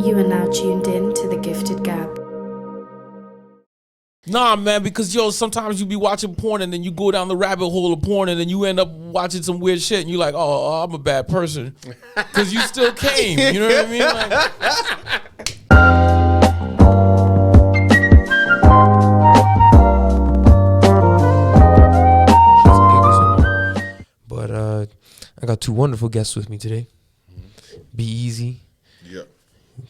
You are now tuned in to the Gifted Gab. Nah, man, because sometimes you be watching porn and then you go down the rabbit hole of porn and then you end up watching some weird shit and you're like, oh, I'm a bad person. Because you still came. You know what I mean? But I got two wonderful guests with me today. B-Eazy. Yep.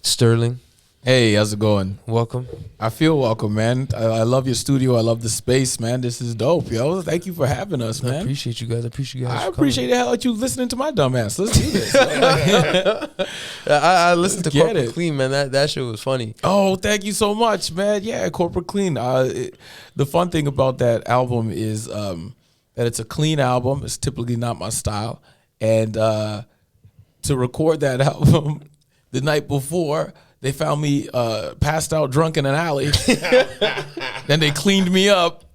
Sterling. Hey, how's it going? Welcome. I feel welcome, man. I love your studio. I love the space, man. This is dope, yo. Thank you for having us, man. I appreciate you guys. I appreciate the hell out you listening to my dumb ass. Let's do this. I listened to Corporate it. Clean, man. That shit was funny. Oh, thank you so much, man. Yeah, Corporate Clean. The fun thing about that album is that it's a clean album. It's typically not my style. And to record that album the night before, they found me passed out drunk in an alley. Then they cleaned me up.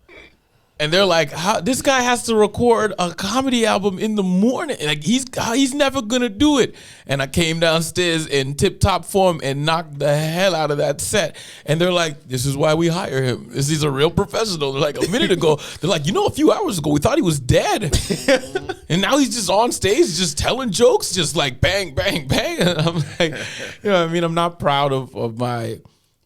And they're like, this guy has to record a comedy album in the morning. Like he's never gonna do it. And I came downstairs in tip-top form and knocked the hell out of that set. And they're like, this is why we hire him. He's a real professional. They're like, a minute ago, they're like, a few hours ago, we thought he was dead. And now he's just on stage, just telling jokes, just like bang, bang, bang. And I'm like, you know what I mean? I'm not proud of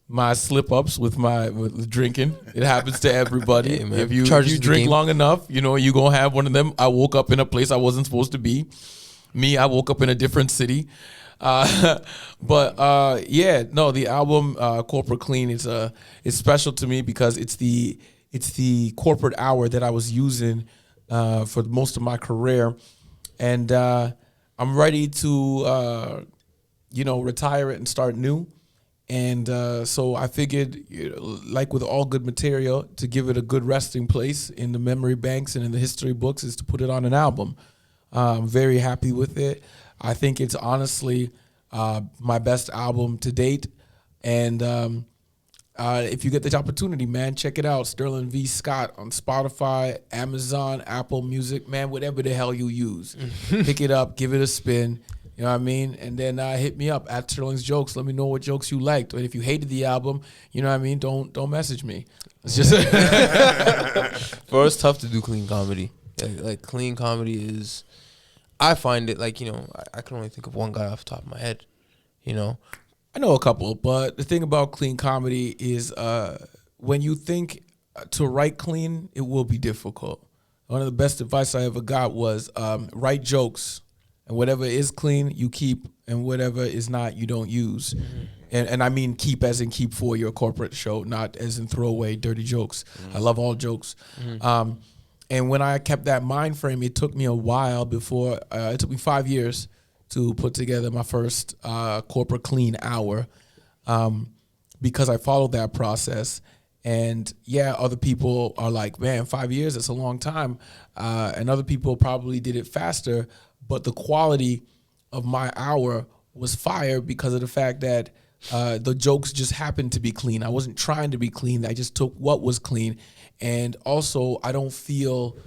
my slip-ups with drinking. It happens to everybody. Yeah, man. If you drink long enough, you gonna have one of them. I woke up in a place I wasn't supposed to be. I woke up in a different city. The album Corporate Clean is special to me because it's the corporate hour that I was using for most of my career, and I'm ready to retire it and start new. And so I figured, like with all good material, to give it a good resting place in the memory banks and in the history books is to put it on an album. I'm very happy with it. I think it's honestly my best album to date. And if you get the opportunity, man, check it out. Sterling V. Scott on Spotify, Amazon, Apple Music, man, whatever the hell you use. Pick it up, give it a spin. You know what I mean? And then hit me up at Sterling's Jokes. Let me know what jokes you liked. And if you hated the album, you know what I mean? Don't message me. It's just For us, tough to do clean comedy. Like clean comedy is, I find it like, I can only think of one guy off the top of my head, I know a couple, but the thing about clean comedy is when you think to write clean, it will be difficult. One of the best advice I ever got was write jokes. And whatever is clean, you keep, and whatever is not, you don't use. Mm-hmm. And I mean keep as in keep for your corporate show, not as in throw away dirty jokes. Mm-hmm. I love all jokes. Mm-hmm. And when I kept that mind frame, it took me a while before, it took me 5 years to put together my first corporate clean hour because I followed that process. And yeah, other people are like, man, 5 years, that's a long time. And other people probably did it faster. But the quality of my hour was fire because of the fact that the jokes just happened to be clean. I wasn't trying to be clean. I just took what was clean. And also, I don't feel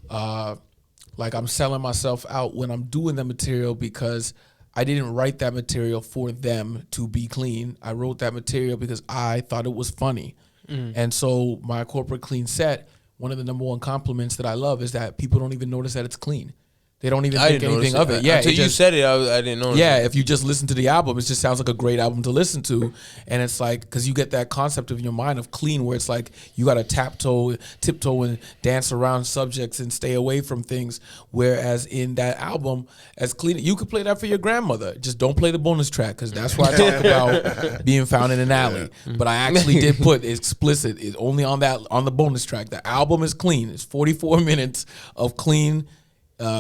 like I'm selling myself out when I'm doing the material because I didn't write that material for them to be clean. I wrote that material because I thought it was funny. And so my corporate clean set, one of the number one compliments that I love is that people don't even notice that it's clean. They don't even think anything of it. Yeah, until you said it, I didn't know. Yeah, if you just listen to the album, it just sounds like a great album to listen to. And it's like, because you get that concept of your mind of clean where it's like you got to tiptoe and dance around subjects and stay away from things. Whereas in that album, as clean, you could play that for your grandmother. Just don't play the bonus track because that's why I talk about being found in an alley. But I actually did put explicit, it's only on the bonus track. The album is clean. It's 44 minutes of clean,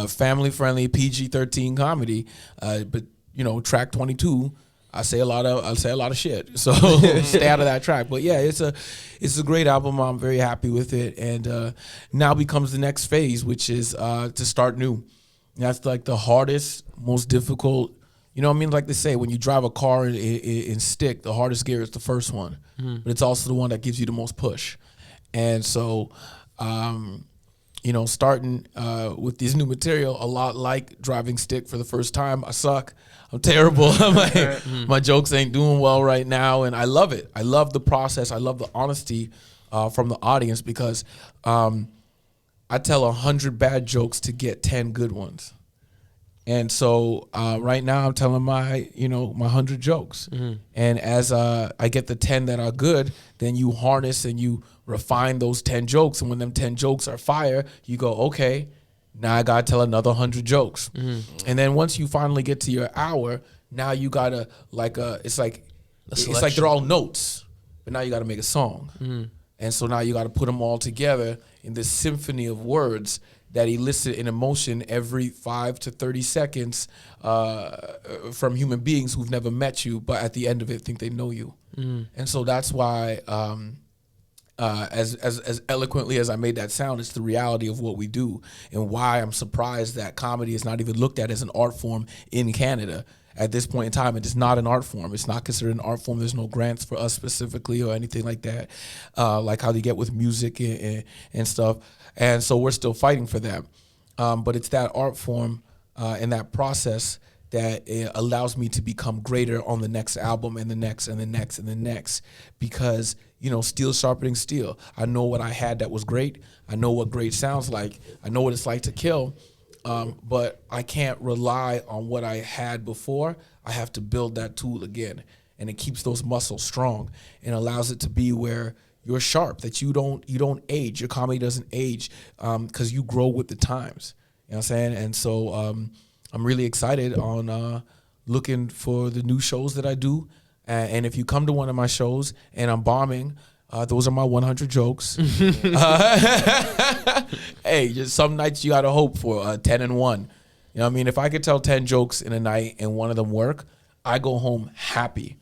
family-friendly PG-13 comedy, but track 22, I say a lot of shit. So stay out of that track. But yeah, it's a great album. I'm very happy with it, and now becomes the next phase, which is to start new. That's like the hardest, most difficult. You know what I mean? Like they say, when you drive a car in stick, the hardest gear is the first one, but it's also the one that gives you the most push. And so starting with this new material, a lot like driving stick for the first time. I suck. I'm terrible. I'm like, my jokes ain't doing well right now, and I love it. I love the process. I love the honesty from the audience because I tell 100 bad jokes to get 10 good ones. And so right now I'm telling my 100 jokes. And as I get the 10 that are good, then you harness and you refine those 10 jokes. And when them 10 jokes are fire, you go, okay, now I got to tell another 100 jokes. And then once you finally get to your hour, now you got to it's like they're all notes, but now you got to make a song. And so now you got to put them all together in this symphony of words that elicit an emotion every 5 to 30 seconds from human beings who've never met you, but at the end of it think they know you. And so that's why, as eloquently as I made that sound, it's the reality of what we do and why I'm surprised that comedy is not even looked at as an art form in Canada. At this point in time, it is not an art form. It's not considered an art form. There's no grants for us specifically or anything like that, like how they get with music and stuff. And so we're still fighting for that. But it's that art form and that process that allows me to become greater on the next album and the next and the next and the next because, steel sharpening steel. I know what I had that was great. I know what great sounds like. I know what it's like to kill. But I can't rely on what I had before. I have to build that tool again. And it keeps those muscles strong and allows it to be where you're sharp, that you don't age. Your comedy doesn't age because you grow with the times. You know what I'm saying? And so I'm really excited on looking for the new shows that I do. And if you come to one of my shows and I'm bombing, those are my 100 jokes. Hey, just some nights you got to hope for 10 and 1. You know what I mean? If I could tell 10 jokes in a night and one of them work, I go home happy.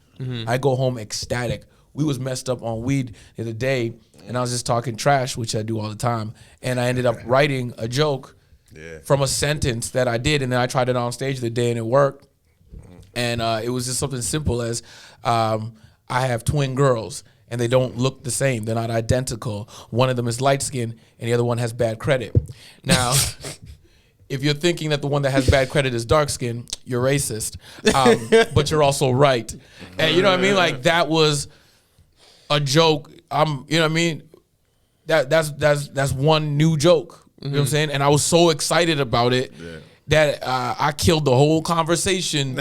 I go home ecstatic. We was messed up on weed the other day, and I was just talking trash, which I do all the time. And I ended up writing a joke from a sentence that I did, and then I tried it on stage the day, and it worked. And it was just something simple as I have twin girls, and they don't look the same. They're not identical. One of them is light-skinned, and the other one has bad credit. Now, if you're thinking that the one that has bad credit is dark-skinned, you're racist. But you're also right. And you know what I mean? Like, that was a joke. You know what I mean? That's one new joke. You know what I'm saying? And I was so excited about it that I killed the whole conversation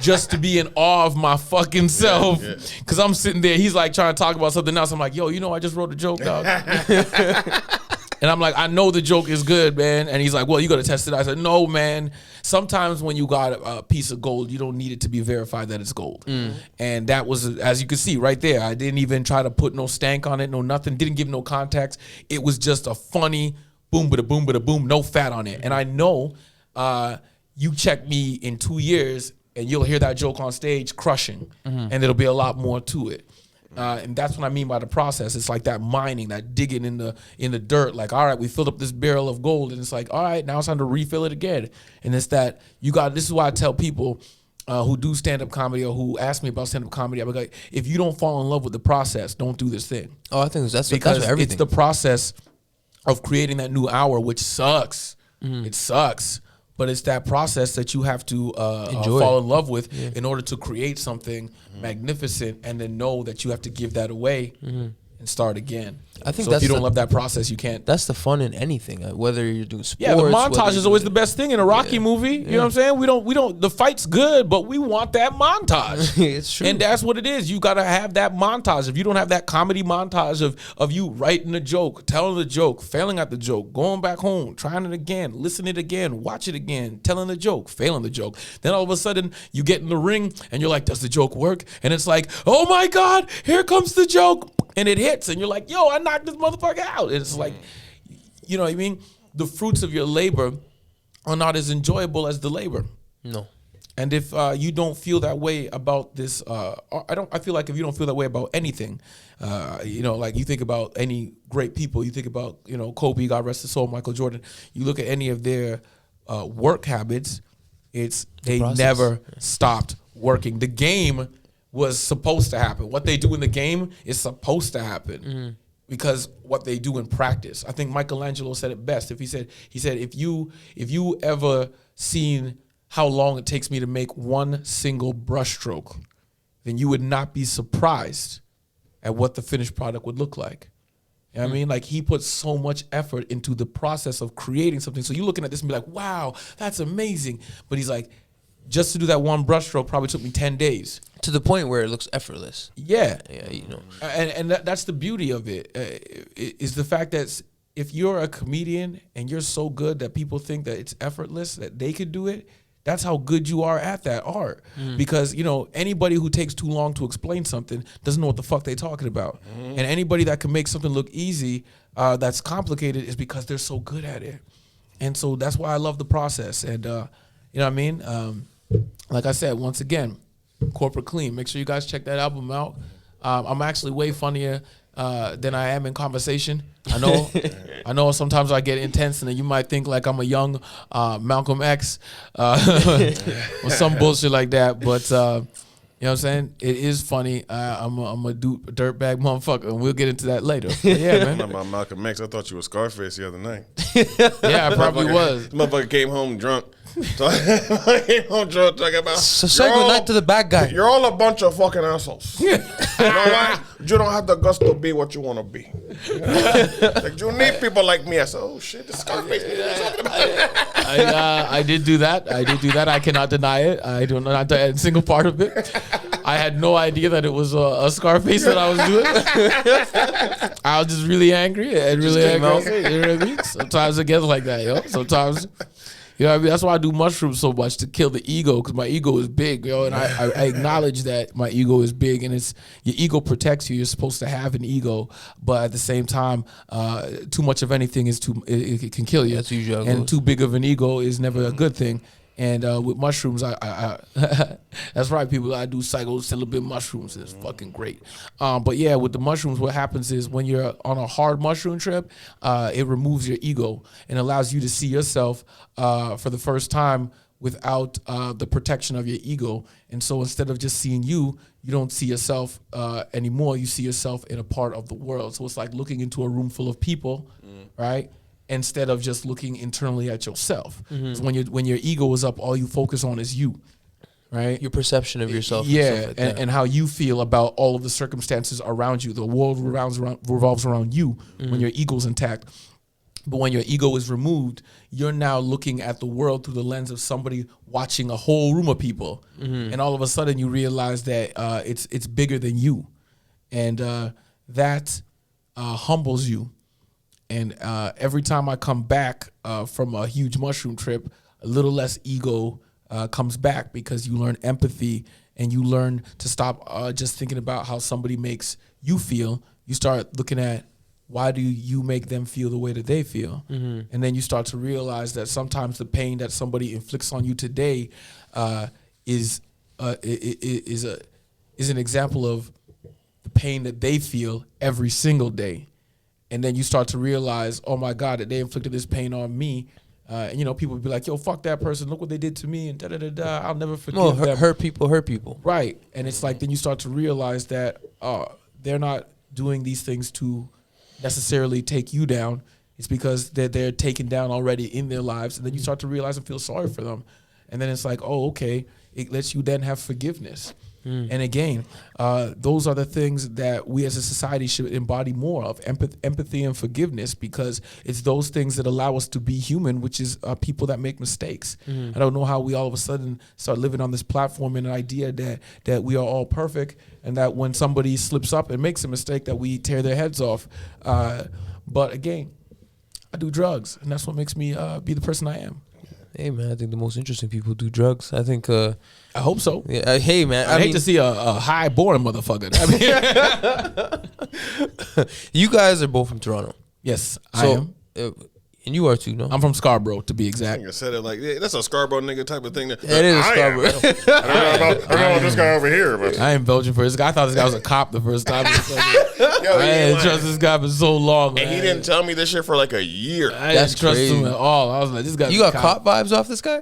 just to be in awe of my fucking self. Because I'm sitting there, he's like trying to talk about something else. I'm like, yo, I just wrote a joke, dog. And I'm like, I know the joke is good, man. And he's like, well, you got to test it. I said, no, man. Sometimes when you got a piece of gold, you don't need it to be verified that it's gold. And that was, as you can see right there, I didn't even try to put no stank on it, no nothing. Didn't give no context. It was just a funny boom, bada boom, bada boom, no fat on it. And I know you check me in 2 years and you'll hear that joke on stage crushing. And there'll be a lot more to it. And that's what I mean by the process. It's like that mining, that digging in the dirt. Like, all right, we filled up this barrel of gold, and it's like, all right, now it's time to refill it again. And it's that this is why I tell people who do stand-up comedy or who ask me about stand-up comedy, I'm like, if you don't fall in love with the process, don't do this thing. Oh, I think that's everything. It's the process of creating that new hour, which sucks. It sucks. But it's that process that you have to fall in love with in order to create something magnificent, and then know that you have to give that away and start again. I think so. If you don't love that process, you can't. That's the fun in anything, whether you're doing sports. Yeah, the montage is always the best thing in a Rocky movie. You know what I'm saying? We don't. The fight's good, but we want that montage. It's true, and that's what it is. You gotta have that montage. If you don't have that comedy montage of you writing a joke, telling the joke, failing at the joke, going back home, trying it again, listening it again, watch it again, telling the joke, failing the joke, then all of a sudden you get in the ring and you're like, does the joke work? And it's like, oh my God, here comes the joke. And it hits, and you're like, yo, I knocked this motherfucker out. And it's like, you know what I mean? The fruits of your labor are not as enjoyable as the labor. No. And if you don't feel that way about this, I feel like if you don't feel that way about anything, like you think about any great people, you think about, Kobe, God rest his soul, Michael Jordan, you look at any of their work habits, they never stopped working. The game was supposed to happen. What they do in the game is supposed to happen. because what they do in practice. I think Michelangelo said it best. He said if you ever seen how long it takes me to make one single brushstroke, then you would not be surprised at what the finished product would look like. You know what I mean? Like, he puts so much effort into the process of creating something. So you're looking at this and be like, wow, that's amazing. But he's like, just to do that one brushstroke probably took me 10 days. To the point where it looks effortless. Yeah. Yeah, you know. And that's the beauty of it, is the fact that if you're a comedian and you're so good that people think that it's effortless, that they could do it, that's how good you are at that art. Because, you know, anybody who takes too long to explain something doesn't know what the fuck they're talking about. And anybody that can make something look easy that's complicated is because they're so good at it. And so that's why I love the process. And, you know what I mean? Like I said, once again, Corporate Clean. Make sure you guys check that album out. I'm actually way funnier than I am in conversation. I know sometimes I get intense, and then you might think like I'm a young Malcolm X or some bullshit like that. But you know what I'm saying? It is funny. I'm a dirtbag motherfucker, and we'll get into that later. But yeah, man. About Malcolm X, I thought you were Scarface the other night. Yeah, I probably was. This motherfucker came home drunk. Talking about, So say goodnight to the bad guy. You're all a bunch of fucking assholes. You know why? You don't have the guts to be what you want to be. Like, you need people like me. I said, oh shit, this Scarface. I did do that. I cannot deny it. I do not deny a single part of it. I had no idea that it was a Scarface that I was doing. I was just really angry and really angry. You know what I mean? Sometimes it gets like that, yo. Sometimes. You know what I mean? That's why I do mushrooms so much, to kill the ego, because my ego is big, yo. And I acknowledge that my ego is big, and it's your ego protects you. You're supposed to have an ego, but at the same time, too much of anything is it can kill you. That's usually how it and goes. Too big of an ego is never a good thing. And with mushrooms, I that's right, people. I do psilocybin mushrooms. It's fucking great. But yeah, with the mushrooms, what happens is when you're on a hard mushroom trip, it removes your ego and allows you to see yourself for the first time without the protection of your ego. And so instead of just seeing you don't see yourself anymore. You see yourself in a part of the world. So it's like looking into a room full of people, right? Instead of just looking internally at yourself. So when your ego is up, all you focus on is you, right? Your perception of yourself. Yeah, and, stuff like that. and how you feel about all of the circumstances around you. The world revolves around you when your ego's intact. But when your ego is removed, you're now looking at the world through the lens of somebody watching a whole room of people. And all of a sudden you realize that it's bigger than you. And that humbles you. And every time I come back from a huge mushroom trip, a little less ego comes back, because you learn empathy and you learn to stop just thinking about how somebody makes you feel. You start looking at, why do you make them feel the way that they feel? And then you start to realize that sometimes the pain that somebody inflicts on you today is an example of the pain that they feel every single day. And then you start to realize, oh my God, that they inflicted this pain on me. And you know, people would be like, yo, fuck that person. Look what they did to me, and da-da-da-da. I'll never forgive them. Hurt people. Right. And it's like, then you start to realize that they're not doing these things to necessarily take you down. It's because they're taken down already in their lives. And then you start to realize and feel sorry for them. And then it's like, oh, okay. It lets you then have forgiveness. And again, those are the things that we as a society should embody more of, empathy and forgiveness, because it's those things that allow us to be human, which is people that make mistakes. I don't know how we all of a sudden start living on this platform in an idea that we are all perfect, and that when somebody slips up and makes a mistake that we tear their heads off. But again, I do drugs, and that's what makes me be the person I am. Hey man, I think the most interesting people do drugs. I think. I hope so. Yeah. Hey man, I hate to see a high born motherfucker. I mean, you guys are both from Toronto. Yes, I am. And you are too, no? I'm from Scarborough, to be exact. I said it like, yeah, that's a Scarborough nigga type of thing. That, It is a Scarborough. I don't know about this guy over here, but I ain't Belgian for this guy. I thought this guy was a cop the first time. yo, I ain't trust this guy for so long. and man. he didn't tell me this shit for like a year. I That's didn't trust crazy. him at all. I was like, this guy. You got cop vibes off this guy?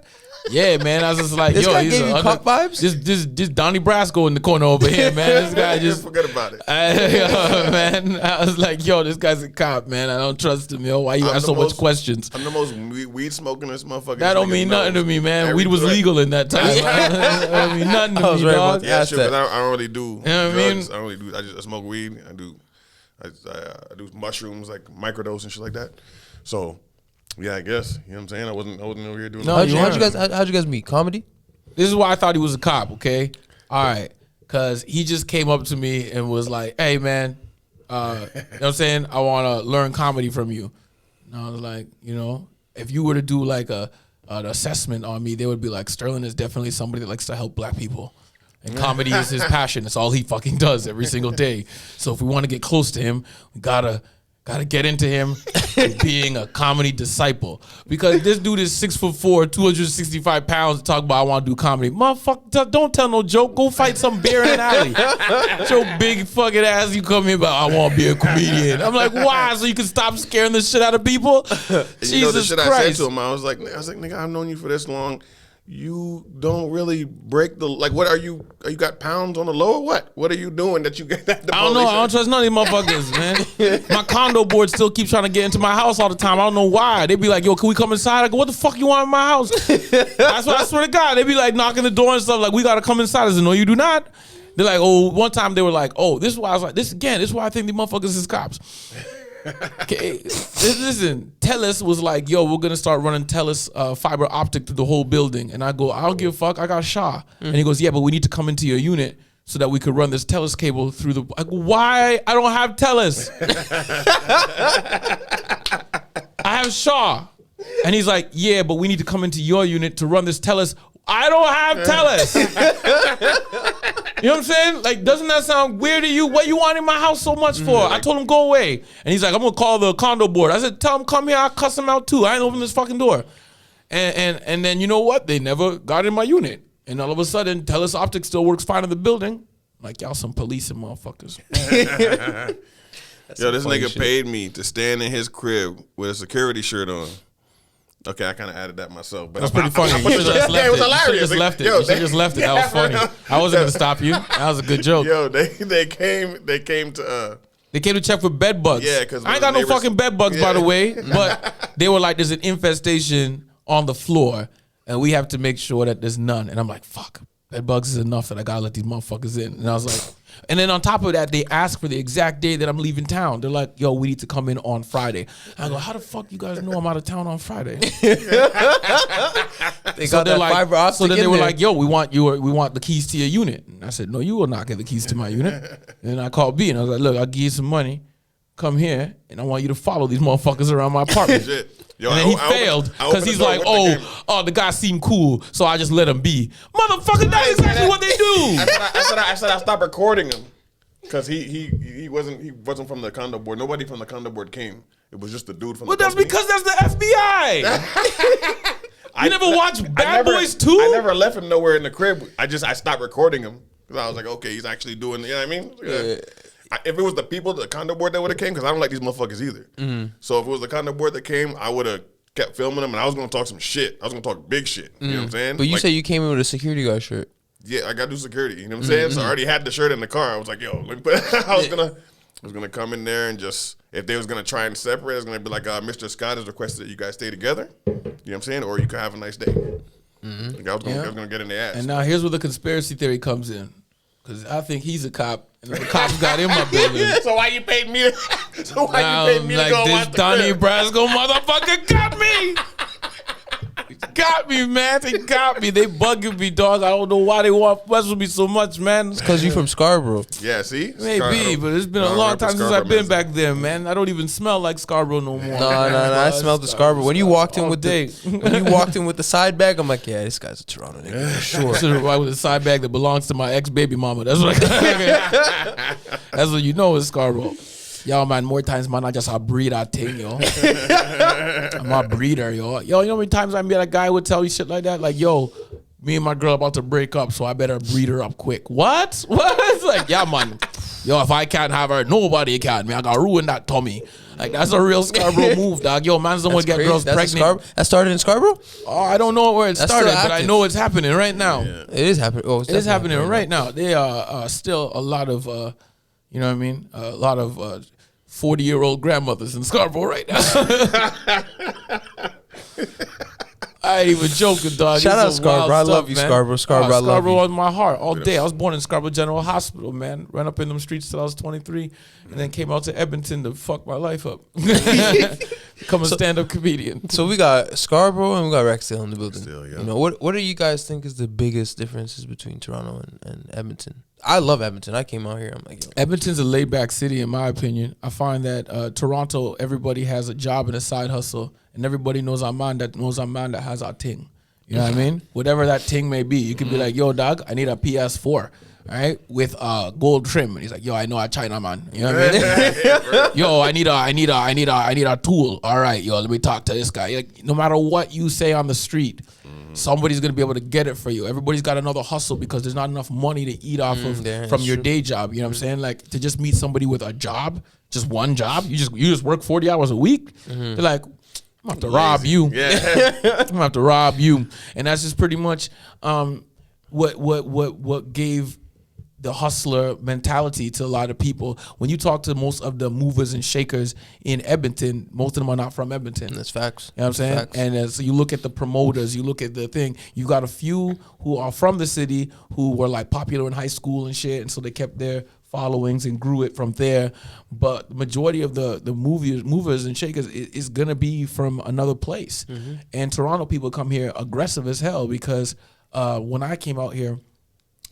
Yeah, man. I was just like, This yo, guy he's gave you cop vibes? This Donnie Brasco in the corner over here, man. This guy just forget about it. man. I was like, yo, this guy's a cop, man. I don't trust him, yo. Why you ask so much questions? I'm the most weed smoking this motherfucker. That don't mean nothing to me, man. Weed was legal in that time. That don't mean nothing to me, dog. Yeah, sure, but I don't really do You know what I drugs. mean? I don't really do. I smoke weed. I do mushrooms, like microdose and shit like that. So, yeah, I guess, you know what I'm saying? I wasn't over here doing No, that. How'd you guys meet? Comedy? This is why I thought he was a cop, okay? All right. Because he just came up to me and was like, hey, man, you know what I'm saying? I want to learn comedy from you. And I was like, you know, if you were to do like an assessment on me, they would be like, Sterling is definitely somebody that likes to help black people. And comedy is his passion. It's all he fucking does every single day. So if we want to get close to him, we gotta get into him being a comedy disciple. Because this dude is 6'4", 265 pounds to talk about I want to do comedy. Motherfucker, don't tell no joke. Go fight some bear in an alley. Your big fucking ass, you come here about I want to be a comedian. I'm like, why? So you can stop scaring the shit out of people? Jesus You know the shit Christ. I said to him, I was like, nigga, I've known you for this long. You don't really break the, like, what are you got pounds on the lower? What are you doing that you get that? I don't know. I don't trust none of these motherfuckers, man. My condo board still keep trying to get into my house all the time. I don't know why. They be like, yo, can we come inside? I go, what the fuck you want in my house? That's what I swear to God. They be like knocking the door and stuff like, we got to come inside. I said, no, you do not. They're like, oh, one time they were like, oh, this is why I was like, this is why I think these motherfuckers is cops. Okay, listen, Telus was like, yo, we're gonna start running Telus fiber optic through the whole building. And I go, I don't give a fuck, I got Shaw. And he goes, yeah, but we need to come into your unit so that we could run this Telus cable through the, I go, why? I don't have Telus. I have Shaw. And he's like, yeah, but we need to come into your unit to run this Telus. I don't have Telus. You know what I'm saying? Like, doesn't that sound weird to you? What you want in my house so much for? I told him go away. And he's like, I'm gonna call the condo board. I said, tell him come here, I'll cuss him out too. I ain't open this fucking door. And then you know what? They never got in my unit. And all of a sudden, Telus Optics still works fine in the building. Like, y'all some police and motherfuckers. Yo, this nigga paid me to stand in his crib with a security shirt on. Okay, I kind of added that myself, but That's pretty funny. You should just left it was it. hilarious. You should just left it. Yo, You should just left it. That was funny. I wasn't gonna stop you. That was a good joke. Yo, they came to They came to check for bed bugs. Yeah, 'cause I ain't got no neighbors- fucking bed bugs, by the way. But they were like, there's an infestation on the floor, and we have to make sure that there's none. And I'm like, fuck, bed bugs is enough that I gotta let these motherfuckers in. And I was like, and then on top of that, they asked for the exact day that I'm leaving town. They're like, yo, we need to come in on Friday. I go, how the fuck you guys know I'm out of town on Friday? They got that fiber optic so then they in were there. like, yo, we want the keys to your unit. And I said, no, you will not get the keys to my unit. And I called B and I was like, look, I'll give you some money. Come here, and I want you to follow these motherfuckers around my apartment. shit. Yo, And then he failed because he's like, the guy seemed cool, so I just let him be. Motherfucker, that's exactly what they do. I said I stopped recording him because he wasn't from the condo board. Nobody from the condo board came. It was just the dude from. Well, the that's company. because that's the FBI. You never watched Bad Boys 2? I never left him nowhere in the crib. I stopped recording him because I was like, okay, he's actually doing. You know what I mean? Yeah. If it was the people, the condo board that would have came, because I don't like these motherfuckers either. So if it was the condo board that came, I would have kept filming them, and I was gonna talk some shit. I was gonna talk big shit. You know what I'm saying? But you say you came in with a security guard shirt. Yeah, I gotta do security. You know what I'm saying? So I already had the shirt in the car. I was like, yo, let me put. I was gonna come in there and just, if they was gonna try and separate, it's gonna be like, Mr. Scott has requested that you guys stay together. You know what I'm saying? Or you could have a nice day. Like I was gonna get in their ass. And now here's where the conspiracy theory comes in. Because I think he's a cop, and the cops got in my building. So why you paid me? So why Now, you paid me to go this watch the Donnie crib? Brasco motherfucker got me. Got me, man. They got me. They bugging me, dog. I don't know why they want to mess with me so much, man. Because you from Scarborough. Yeah, see? Maybe, but it's been a long time since I've been back there, man. I don't even smell like Scarborough no more. No, I smelled the Scarborough. When you walked in all with day. the side bag, I'm like, yeah, this guy's a Toronto nigga for sure. Should have right with a side bag that belongs to my ex-baby mama. That's what that's what you know is Scarborough. Yo, man, more times, man, I just a breed that thing, yo. I'm a breeder, yo. Yo, you know how many times I met a guy would tell you shit like that? Like, yo, me and my girl about to break up, so I better breed her up quick. What? What? It's like, yeah, man. Yo, if I can't have her, nobody can. Man, I gotta ruin that tummy. Like that's a real Scarborough move, dog. Yo, man's the one get girls pregnant. That started in Scarborough? Oh, I don't know where it That's started, still but I active. know it's happening right now. Yeah. It is happening. Oh, It is happening right now. There are still a lot of, you know what I mean? A lot of 40-year-old grandmothers in Scarborough right now. I ain't even joking, dog. Shout out It's some wild Scarborough. I stuff, love you, man. Scarborough. Scarborough, I love Scarborough you. on my heart all day. I was born in Scarborough General Hospital, man. Ran up in them streets till I was 23, and then came out to Edmonton to fuck my life up. Become a stand-up comedian. So we got Scarborough and we got Rexdale in the building. Rexdale, yeah. You know, what do you guys think is the biggest differences between Toronto and Edmonton? I love Edmonton. I came out here. I'm like, yo. Edmonton's a laid-back city, in my opinion. I find that Toronto, everybody has a job and a side hustle, and everybody knows our man that has our ting. You know what I mean? Whatever that ting may be, you could be like, "Yo, dog, I need a PS4, right, with gold trim." And he's like, "Yo, I know a China man." You know what I mean? Yo, I need a tool. All right, yo, let me talk to this guy. Like, no matter what you say on the street, somebody's gonna be able to get it for you. Everybody's got another hustle because there's not enough money to eat off of from your day job. You know what I'm saying? Like to just meet somebody with a job, just one job. You just work 40 hours a week. They're like, I'm gonna have to rob you. Yeah. I'm gonna have to rob you. And that's just pretty much what gave the hustler mentality to a lot of people. When you talk to most of the movers and shakers in Edmonton, most of them are not from Edmonton. That's facts. You know what I'm saying? Facts. And so you look at the promoters, you look at the thing, you got a few who are from the city who were like popular in high school and shit, and so they kept their followings and grew it from there. But the majority of the movers and shakers is gonna be from another place. And Toronto people come here aggressive as hell because when I came out here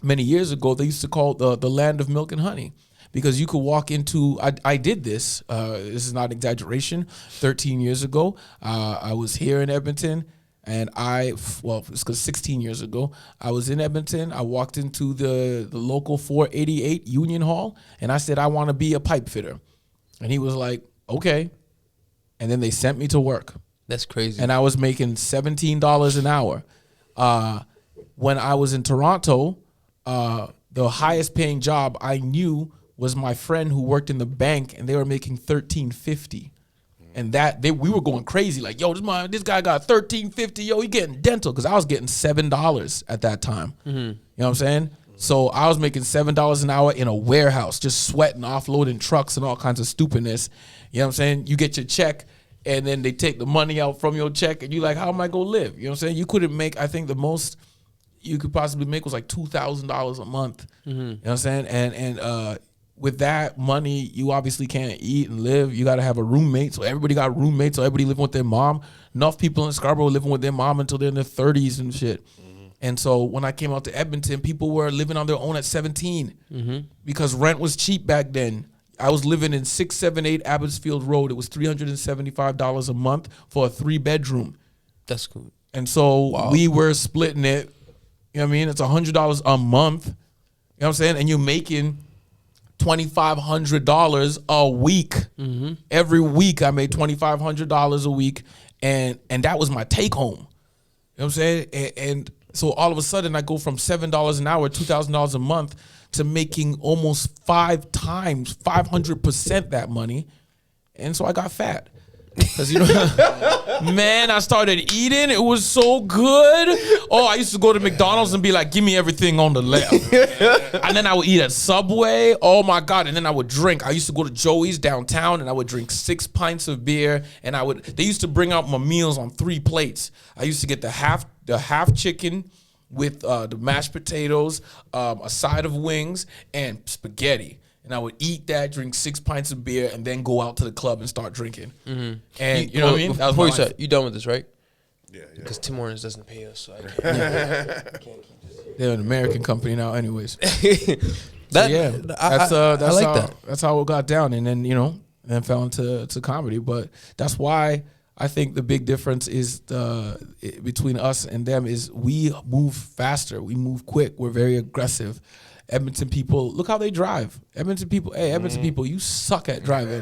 many years ago, they used to call the land of milk and honey. Because you could walk into, I did this, this is not exaggeration, 13 years ago. I was here in Edmonton, and it's because 16 years ago, I was in Edmonton. I walked into the local 488 Union Hall, and I said, I want to be a pipe fitter. And he was like, okay. And then they sent me to work. That's crazy. And I was making $17 an hour. When I was in Toronto, the highest paying job I knew was my friend who worked in the bank, and they were making $13.50. And we were going crazy, like, yo, this guy got $13.50, yo, he getting dental, because I was getting $7 at that time. You know what I'm saying? So I was making $7 an hour in a warehouse, just sweating, offloading trucks and all kinds of stupidness. You know what I'm saying? You get your check, and then they take the money out from your check, and you like, how am I gonna live? You know what I'm saying? You couldn't make, I think the most you could possibly make was like $2,000 a month. You know what I'm saying? And with that money, you obviously can't eat and live. You got to have a roommate. So everybody got roommates. So everybody living with their mom. Enough people in Scarborough living with their mom until they're in their 30s and shit. And so when I came out to Edmonton, people were living on their own at 17 because rent was cheap back then. I was living in 678 Abbotsfield Road. It was $375 a month for a 3-bedroom. That's cool. And so we were splitting it. You know what I mean? It's $100 a month. You know what I'm saying? And you're making $2,500 a week. Every week I made $2,500 a week, and that was my take home. You know what I'm saying? And so all of a sudden I go from $7 an hour, $2,000 a month, to making almost 5 times, 500% that money, and so I got fat. Cause you know, man, I started eating. It was so good. Oh, I used to go to McDonald's and be like, "Give me everything on the left," and then I would eat at Subway. Oh my God! And then I would drink. I used to go to Joey's downtown, and I would drink 6 pints of beer. And they used to bring out my meals on 3 plates. I used to get the half chicken with the mashed potatoes, a side of wings, and spaghetti. And I would eat that, drink 6 pints of beer, and then go out to the club and start drinking. And you know what I mean? That was my life. You done with this, right? Yeah. Because Tim Hortons doesn't pay us, so I can't keep this. They're an American company now, anyways. I like that. That's how it got down, and then then fell into comedy. But that's why I think the big difference is between us and them is we move faster, we move quick, we're very aggressive. Edmonton people, look how they drive. Edmonton people, you suck at driving.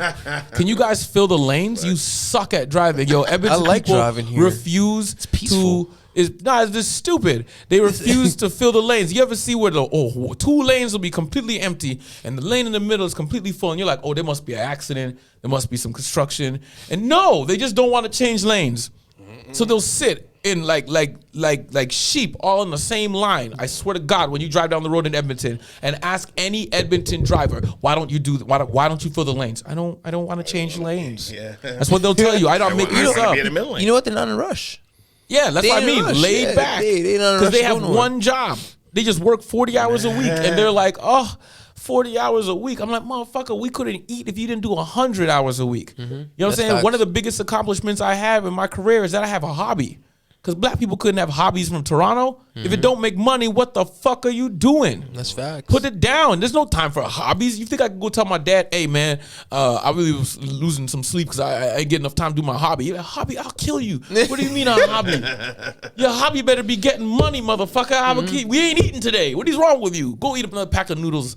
Can you guys fill the lanes? You suck at driving. Yo, Edmonton I like people driving here. refuse It's peaceful. It's just stupid. They refuse to fill the lanes. You ever see where the 2 lanes will be completely empty and the lane in the middle is completely full, and you're like, oh, there must be an accident. There must be some construction. And no, they just don't want to change lanes. So they'll sit in like sheep all in the same line. I swear to God, when you drive down the road in Edmonton and ask any Edmonton driver, why don't you fill the lanes? I don't want to change lanes. Yeah. That's what they'll tell you. I don't make this up. Be in the middle lane. You know what? They're not in a rush. Yeah, that's what I mean. Laid back. They not in a Because rush they to go have nowhere. one job. They just work 40 hours a week. And they're like, 40 hours a week. I'm like, motherfucker, we couldn't eat if you didn't do 100 hours a week. You know what I'm saying? Facts. One of the biggest accomplishments I have in my career is that I have a hobby. Because black people couldn't have hobbies from Toronto. If it don't make money, what the fuck are you doing? That's facts. Put it down. There's no time for hobbies. You think I could go tell my dad, hey, man, I really was losing some sleep because I ain't get enough time to do my hobby. You're like, hobby? I'll kill you. What do you mean a hobby? Your hobby better be getting money, motherfucker. I have a kid. We ain't eating today. What is wrong with you? Go eat up another pack of noodles.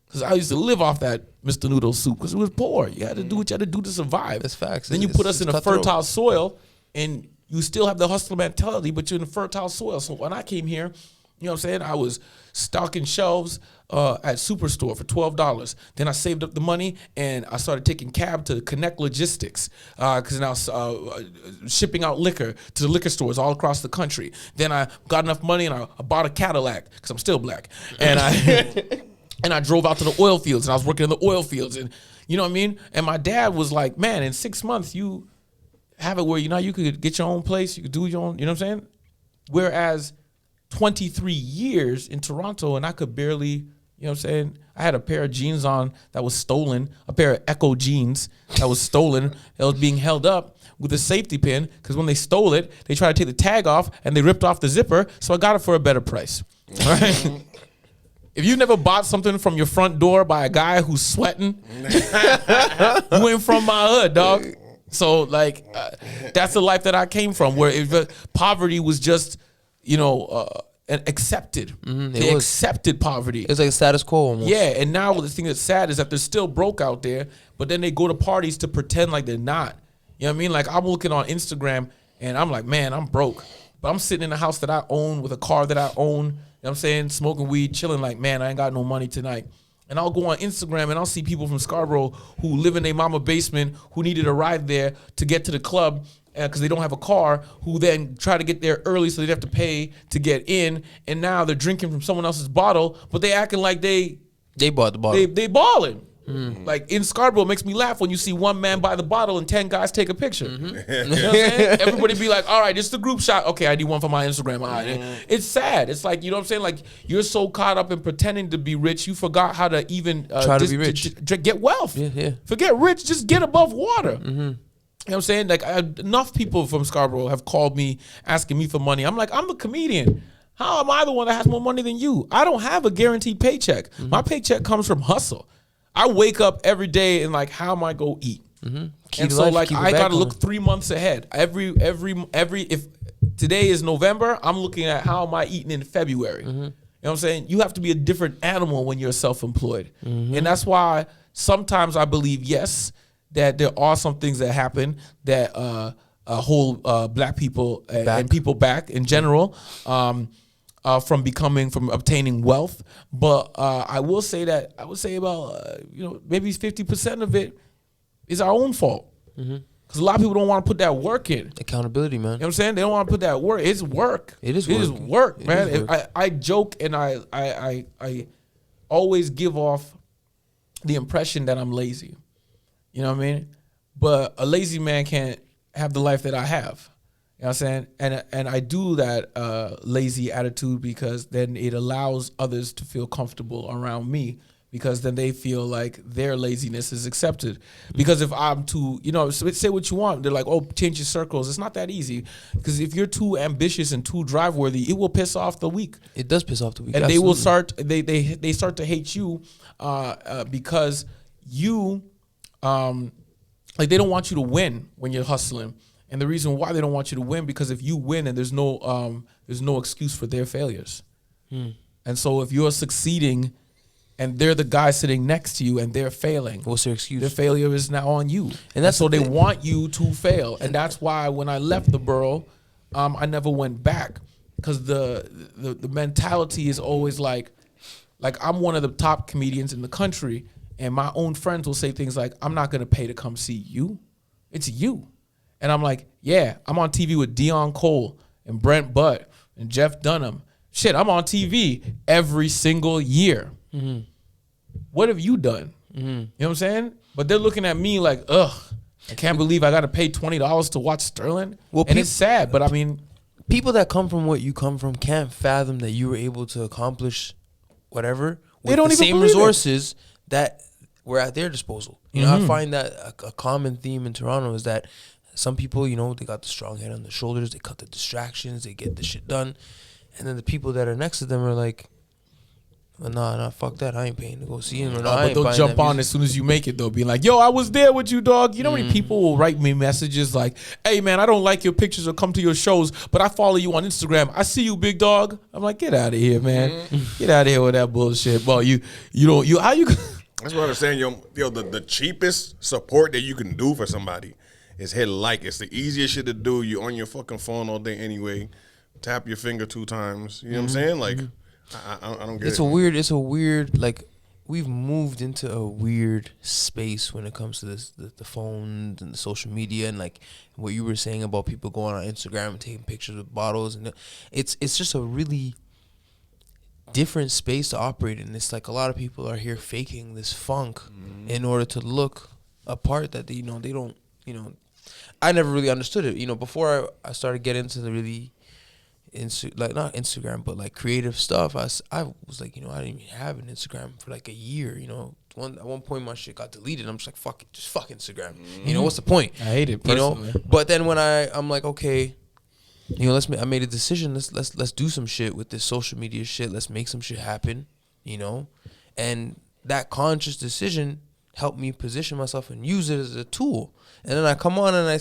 Because I used to live off that Mr. Noodle soup because it was poor. You had to do what you had to do to survive. That's facts. Then you put us in a fertile soil and you still have the hustler mentality, but you're in a fertile soil. So when I came here, you know what I'm saying, I was stocking shelves at Superstore for $12. Then I saved up the money and I started taking cab to Connect Logistics because now shipping out liquor to the liquor stores all across the country. Then I got enough money and I bought a Cadillac because I'm still black. And I drove out to the oil fields and I was working in the oil fields. And you know what I mean? And my dad was like, man, in 6 months, you have it where you could get your own place, you could do your own, you know what I'm saying? Whereas 23 years in Toronto and I could barely, you know what I'm saying? I had a pair of jeans on that was stolen, a pair of Echo jeans that was stolen, that was being held up with a safety pin because when they stole it, they tried to take the tag off and they ripped off the zipper, so I got it for a better price. All right? If you never bought something from your front door by a guy who's sweating, you ain't from my hood, dog. So, like, that's the life that I came from, where poverty was just, accepted. They accepted poverty. It's like a status quo almost. Yeah, and now the thing that's sad is that they're still broke out there, but then they go to parties to pretend like they're not. You know what I mean? Like, I'm looking on Instagram, and I'm like, man, I'm broke. But I'm sitting in a house that I own with a car that I own, you know what I'm saying, smoking weed, chilling like, man, I ain't got no money tonight. And I'll go on Instagram and I'll see people from Scarborough who live in their mama basement who needed a ride there to get to the club because they don't have a car, who then try to get there early so they have to pay to get in. And now they're drinking from someone else's bottle, but they acting like they bought the bottle. They balling. Like in Scarborough, it makes me laugh when you see one man buy the bottle and 10 guys take a picture. You know what I'm saying? Everybody be like, all right, this is the group shot. Okay, I need one for my Instagram. All right. It's sad. It's like, you know what I'm saying? Like, you're so caught up in pretending to be rich, you forgot how to even try to be rich. Get wealth. Yeah. Forget rich, just get above water. You know what I'm saying? Like, enough people from Scarborough have called me asking me for money. I'm like, I'm a comedian. How am I the one that has more money than you? I don't have a guaranteed paycheck. My paycheck comes from hustle. I wake up every day and like, how am I go eat? And so like, I gotta look 3 months ahead. If today is November, I'm looking at how am I eating in February. You know what I'm saying? You have to be a different animal when you're self-employed. And that's why sometimes I believe, yes, that there are some things that happen that hold black people and people back in general. From obtaining wealth, but I would say about maybe 50% of it is our own fault, because a lot of people don't want to put that work in. Accountability, man. You know what I'm saying? They don't want to put that work. It's work. It is work, man. I joke and I always give off the impression that I'm lazy. You know what I mean? But a lazy man can't have the life that I have. You know what I'm saying? And I do that lazy attitude because then it allows others to feel comfortable around me, because then they feel like their laziness is accepted. Because if I'm too, say what you want, they're like, oh, change your circles. It's not that easy, because if you're too ambitious and too drive worthy, it will piss off the weak. It does piss off the weak. And absolutely. they will start, they start to hate you because you, like, they don't want you to win when you're hustling. And the reason why they don't want you to win, because if you win, and there's no excuse for their failures. And so if you're succeeding and they're the guy sitting next to you and they're failing, what's their excuse? Their failure is now on you. And that's so they want you to fail. And that's why when I left the borough, I never went back because the mentality is always like I'm one of the top comedians in the country, and my own friends will say things like, I'm not gonna pay to come see you. It's you. And I'm like, yeah, I'm on TV with Dion Cole and Brent Butt and Jeff Dunham. Shit, I'm on TV every single year. Mm-hmm. What have you done? Mm-hmm. You know what I'm saying? But they're looking at me like, ugh, I can't believe I got to pay $20 to watch Sterling. Well, and it's sad, but I mean, people that come from what you come from can't fathom that you were able to accomplish whatever with the same resources that were at their disposal. You know, I find that a common theme in Toronto is that some people, you know, they got the strong head on their shoulders, they cut the distractions, they get the shit done. And then the people that are next to them are like, well, nah, fuck that. I ain't paying to go see him. But they'll jump on as soon as you make it, though, being like, yo, I was there with you, dog. You know how many people will write me messages like, hey, man, I don't like your pictures or come to your shows, but I follow you on Instagram. I see you, big dog. I'm like, get out of here, man. Get out of here with that bullshit. Well, how you... That's what I'm saying, yo. The cheapest support that you can do for somebody is hit like. It's the easiest shit to do. You're on your fucking phone all day anyway. Tap your finger 2 times. You know what I'm saying? Like, I don't get it. It's a weird, like, we've moved into a weird space when it comes to this, the phones and the social media, and like what you were saying about people going on Instagram and taking pictures with bottles, and it's just a really different space to operate in. It's like a lot of people are here faking this funk in order to look a part that they don't, I never really understood it. You know, before I started getting into the really not Instagram, but like creative stuff, I was like, I didn't even have an Instagram for like a year. At one point my shit got deleted. I'm just like, fuck it, just fuck Instagram. What's the point? I hate it personally. But then when I'm like, okay, I made a decision. Let's do some shit with this social media shit. Let's make some shit happen. And that conscious decision helped me position myself and use it as a tool. And then I come on and I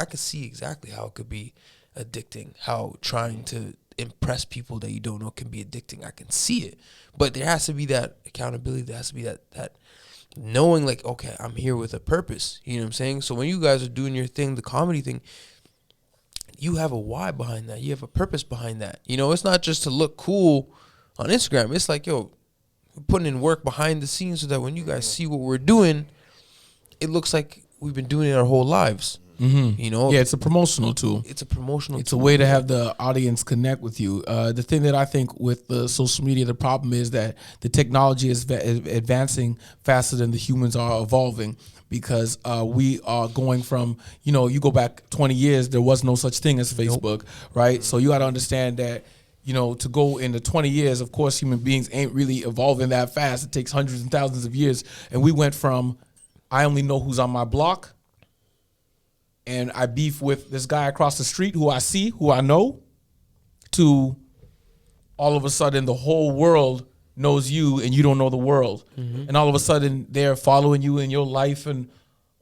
can see exactly how it could be addicting, how trying to impress people that you don't know can be addicting. I can see it. But there has to be that accountability. There has to be that knowing, like, okay, I'm here with a purpose. You know what I'm saying? So when you guys are doing your thing, the comedy thing, you have a why behind that. You have a purpose behind that. It's not just to look cool on Instagram. It's like, yo, we're putting in work behind the scenes so that when you guys see what we're doing, it looks like we've been doing it our whole lives. Yeah, it's a promotional tool. It's a way to have the audience connect with you. The thing that I think with the social media, the problem is that the technology is advancing faster than the humans are evolving, because we are going from, you go back 20 years, there was no such thing as Facebook, right? So you got to understand that, to go into 20 years, of course, human beings ain't really evolving that fast. It takes hundreds and thousands of years. And we went from, I only know who's on my block, and I beef with this guy across the street who I see, who I know, to all of a sudden the whole world knows you and you don't know the world. And all of a sudden they're following you in your life, and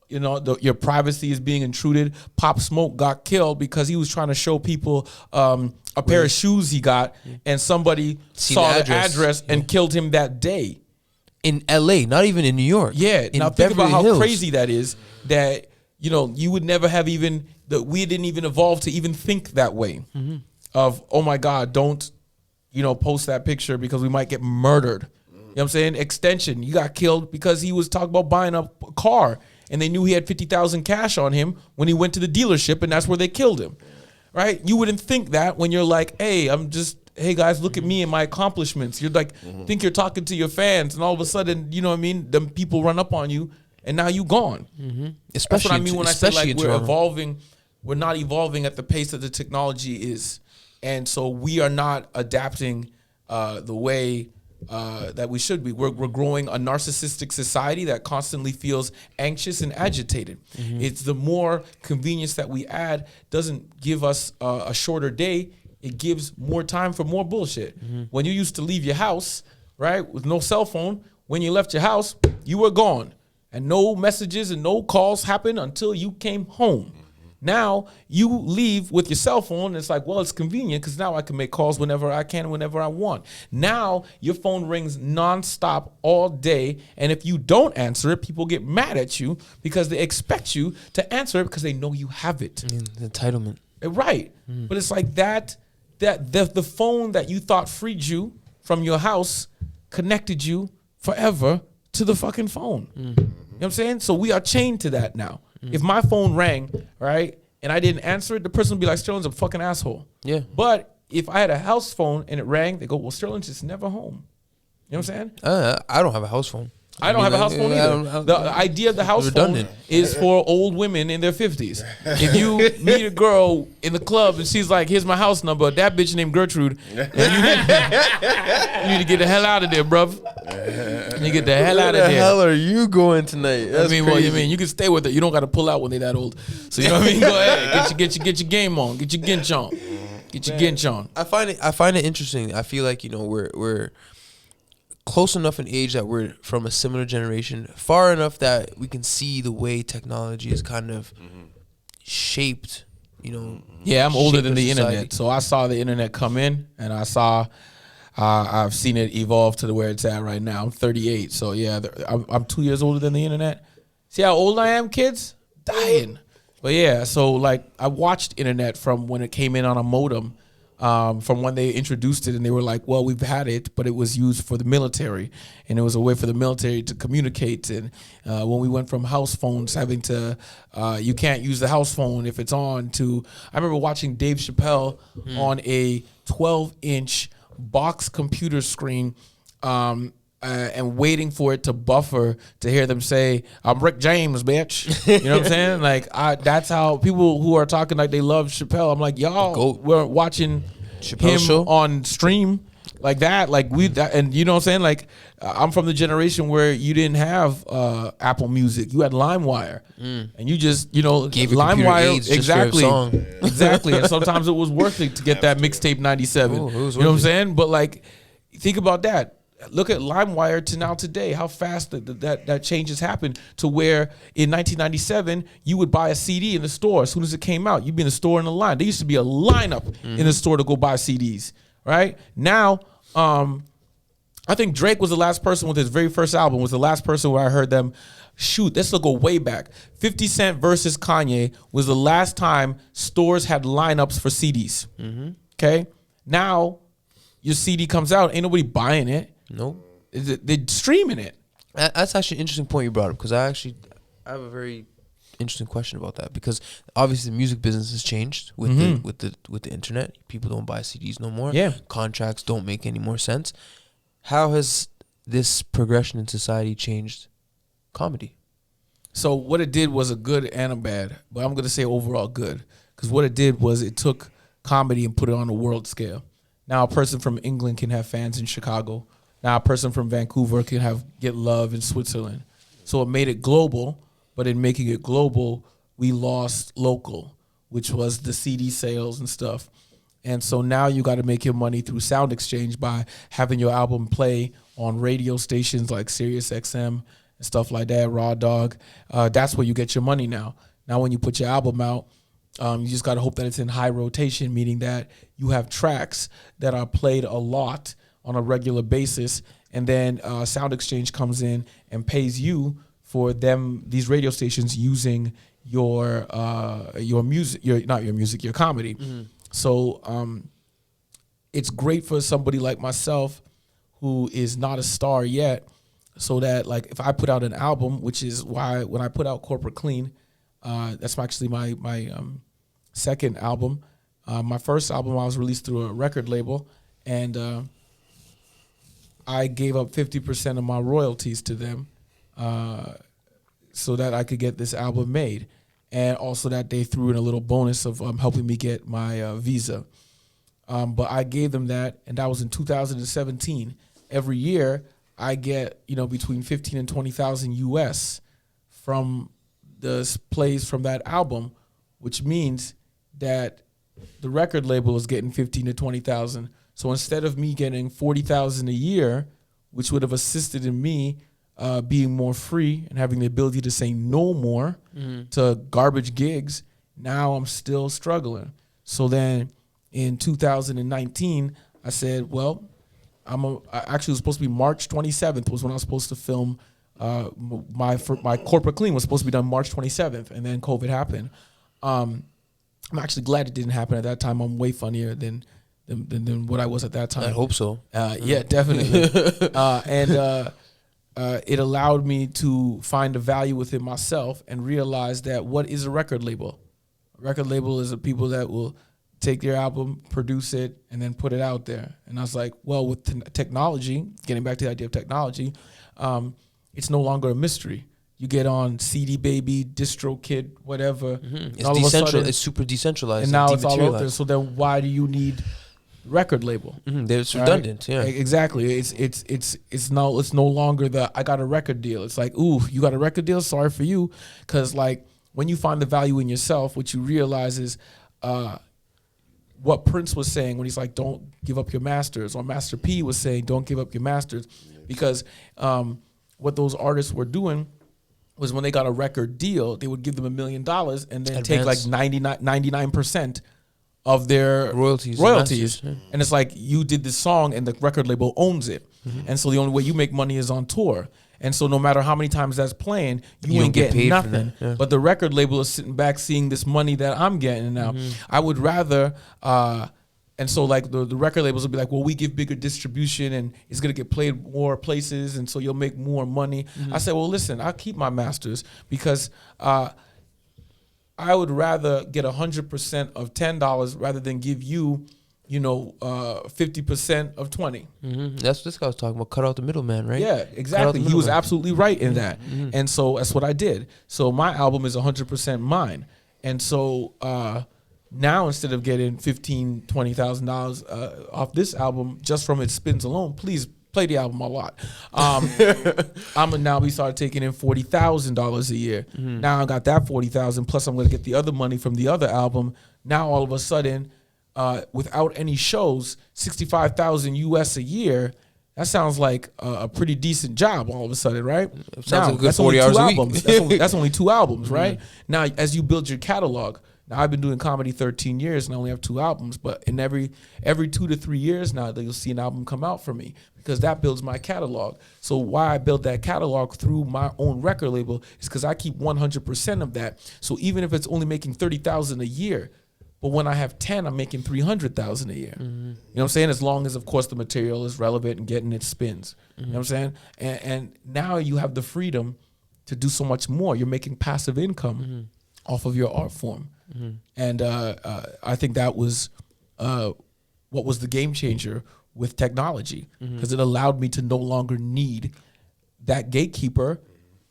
your privacy is being intruded. Pop Smoke got killed because he was trying to show people a pair of shoes he got, and somebody saw the address and killed him that day. In LA, not even in New York. Yeah, now think about how crazy that is, that you would never have we didn't even evolve to even think that way of, oh my God, don't, post that picture because we might get murdered. You know what I'm saying? Extension, you got killed because he was talking about buying a car and they knew he had 50,000 cash on him when he went to the dealership, and that's where they killed him, right? You wouldn't think that when you're like, hey, hey guys, look at me and my accomplishments. You're like, think you're talking to your fans, and all of a sudden, you know what I mean? Them people run up on you, and now you gone. Especially, that's what I mean when I say like we're evolving. We're not evolving at the pace that the technology is, and so we are not adapting the way that we should be. We're growing a narcissistic society that constantly feels anxious and agitated. It's the more convenience that we add doesn't give us a shorter day. It gives more time for more bullshit. When you used to leave your house, right, with no cell phone, when you left your house, you were gone. And no messages and no calls happened until you came home. Now you leave with your cell phone, and it's like, well, it's convenient because now I can make calls whenever I can, whenever I want. Now your phone rings nonstop all day, and if you don't answer it, people get mad at you because they expect you to answer it because they know you have it. The entitlement. Right. But it's like that the phone that you thought freed you from your house connected you forever to the fucking phone. You know what I'm saying? So we are chained to that now. If my phone rang, right, and I didn't answer it, the person would be like, Sterling's a fucking asshole. Yeah. But if I had a house phone and it rang, they go, well, Sterling's just never home. You know what I'm saying? I don't have a house phone. I don't have a house phone either. The idea of the house phone is for old women in their 50s. If you meet a girl in the club and she's like, here's my house number, that bitch named Gertrude, you need to get the hell out of there, bruv. You get the hell out of there. Where the hell are you going tonight? That's I mean, crazy. well, you mean you can stay with it. You don't got to pull out when they're that old. So you know what I mean? Go ahead, get your game on, get your ginch on, get your ginch on. I find it interesting. I feel like we're close enough in age that we're from a similar generation, far enough that we can see the way technology is kind of shaped. Yeah, I'm older shaped than our the society. internet, so I saw the internet come in, and I've seen it evolve to where it's at right now. I'm 38, so yeah, I'm 2 years older than the internet. See how old I am, kids? Dying. But yeah, so like I watched internet from when it came in on a modem, from when they introduced it, and they were like, well, we've had it, but it was used for the military, and it was a way for the military to communicate. And when we went from house phones having to, you can't use the house phone if it's on, to, I remember watching Dave Chappelle on a 12-inch box computer screen, and waiting for it to buffer to hear them say, I'm Rick James, bitch. You know what I'm saying? Like, that's how people who are talking like they love Chappelle, I'm like, y'all weren't watching Chappelle him show on stream like that. Like, and you know what I'm saying? Like, I'm from the generation where you didn't have Apple Music. You had LimeWire. And you just, Gave your computer LimeWire, AIDS just exactly. for a song. Exactly. And sometimes it was worth it to get that mixtape 97. Ooh, it was you know what I'm worth it. saying? But like, think about that. Look at LimeWire to now today, how fast that change has happened, to where in 1997, you would buy a CD in the store as soon as it came out. You'd be in the store in the line. There used to be a lineup in the store to go buy CDs, right? Now, I think Drake was the last person with his very first album, was the last person where I heard them shoot. This will go way back. 50 Cent versus Kanye was the last time stores had lineups for CDs, okay? Now, your CD comes out, ain't nobody buying it. Nope. They're streaming it. That's actually an interesting point you brought up, because I have a very interesting question about that, because obviously the music business has changed with the internet. People don't buy CDs no more. Yeah. Contracts don't make any more sense. How has this progression in society changed comedy? So what it did was a good and a bad, but I'm going to say overall good, because what it did was it took comedy and put it on a world scale. Now a person from England can have fans in Chicago. Now a person from Vancouver can get love in Switzerland. So it made it global, but in making it global, we lost local, which was the CD sales and stuff. And so now you got to make your money through Sound Exchange by having your album play on radio stations like Sirius XM and stuff like that, Raw Dog. That's where you get your money now. Now when you put your album out, you just got to hope that it's in high rotation, meaning that you have tracks that are played a lot on a regular basis, and then Sound Exchange comes in and pays you for these radio stations using your music, your comedy. So it's great for somebody like myself who is not a star yet, so that like if I put out an album, which is why when I put out Corporate Clean, that's actually my second album. My first album I was released through a record label, and I gave up 50% of my royalties to them so that I could get this album made. And also that they threw in a little bonus of helping me get my visa. But I gave them that, and that was in 2017. Every year, I get between 15 and 20,000 US from the plays from that album, which means that the record label is getting 15 to 20,000. So instead of me getting 40,000 a year, which would have assisted in me being more free and having the ability to say no more to garbage gigs, now I'm still struggling. So then in 2019, I said, well, I actually was supposed to be March 27th was when I was supposed to film. My Corporate Clean was supposed to be done March 27th, and then COVID happened. I'm actually glad it didn't happen at that time. I'm way funnier than what I was at that time. I hope so. Yeah, definitely. It allowed me to find a value within myself and realize that what is a record label? A record label is a people that will take their album, produce it, and then put it out there. And I was like, well, with technology, getting back to the idea of technology, it's no longer a mystery. You get on CD Baby, DistroKid, whatever. It's decentralized. It's super decentralized. And now it's all out there. So then why do you need record label? It's redundant. Yeah, exactly. It's no longer the I got a record deal. It's like, ooh, you got a record deal? Sorry for you, because like when you find the value in yourself, what you realize is what Prince was saying when he's like, don't give up your masters, or Master P was saying, don't give up your masters, because what those artists were doing was when they got a record deal, they would give them $1 million and then take like 99% of their royalties. And it's like, you did this song and the record label owns it. And so the only way you make money is on tour. And so no matter how many times that's playing, you ain't getting nothing. Yeah. But the record label is sitting back seeing this money that I'm getting now. I would rather, and so like the record labels will be like, well, we give bigger distribution and it's going to get played more places and so you'll make more money. I said, well, listen, I'll keep my masters because I would rather get 100% of $10 rather than give you, 50% of 20. That's what this guy was talking about. Cut out the middleman, right? Yeah, exactly. He was absolutely right in that. And so that's what I did. So my album is 100% mine. And so now instead of getting $15,000, $20,000 off this album just from its spins alone, please play the album a lot. I'm gonna now be started taking in $40,000 a year. Now I got that $40,000 plus I'm gonna get the other money from the other album. Now all of a sudden, without any shows, $65,000 US a year. That sounds like a pretty decent job all of a sudden, right? Sounds like a good 40 hours a week. That's only 2 albums, right? Now, as you build your catalog, now I've been doing comedy 13 years and I only have 2 albums, but in every 2 to 3 years now, you'll see an album come out for me because that builds my catalog. So why I built that catalog through my own record label is because I keep 100% of that. So even if it's only making $30,000 a year, but when I have 10, I'm making $300,000 a year. You know what I'm saying? As long as, of course, the material is relevant and getting its spins. You know what I'm saying? And now you have the freedom to do so much more. You're making passive income off of your art form. And I think that was what was the game changer with technology, because it allowed me to no longer need that gatekeeper,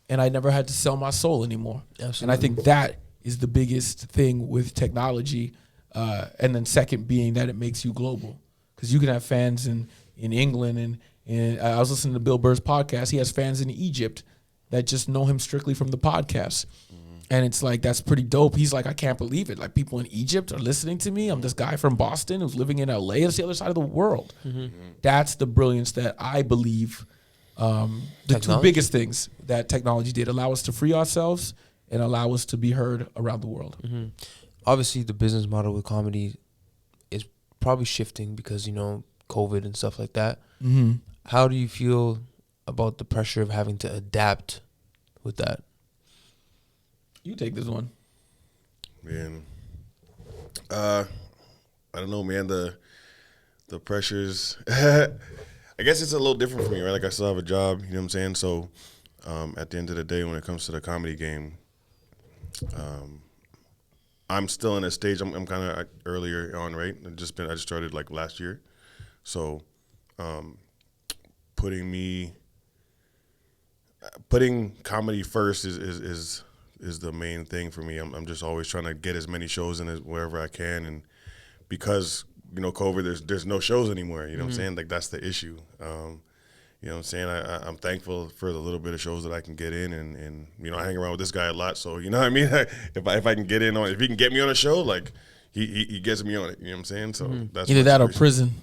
and I never had to sell my soul anymore. Absolutely. And I think that is the biggest thing with technology. And then second being that it makes you global, because you can have fans in England and I was listening to Bill Burr's podcast. He has fans in Egypt that just know him strictly from the podcast. And it's like, that's pretty dope. He's like, I can't believe it. Like, people in Egypt are listening to me. I'm this guy from Boston who's living in LA. It's the other side of the world. That's the brilliance that I believe the 2 biggest things that technology did: allow us to free ourselves and allow us to be heard around the world. Obviously, the business model with comedy is probably shifting because, COVID and stuff like that. How do you feel about the pressure of having to adapt with that? You take this one. Man, I don't know, man. The pressures. I guess it's a little different for me, right? Like, I still have a job. You know what I'm saying? So, at the end of the day, when it comes to the comedy game, I'm still in a stage. I'm kind of earlier on, right? I just started like last year, so putting comedy first is the main thing for me. I'm just always trying to get as many shows in as wherever I can, and because COVID, there's no shows anymore. You know what I'm saying? Like, that's the issue. You know what I'm saying? I'm thankful for the little bit of shows that I can get in, and I hang around with this guy a lot, so you know what I mean? If I can get in on, if he can get me on a show, like he gets me on it, you know what I'm saying? So that's either that or prison.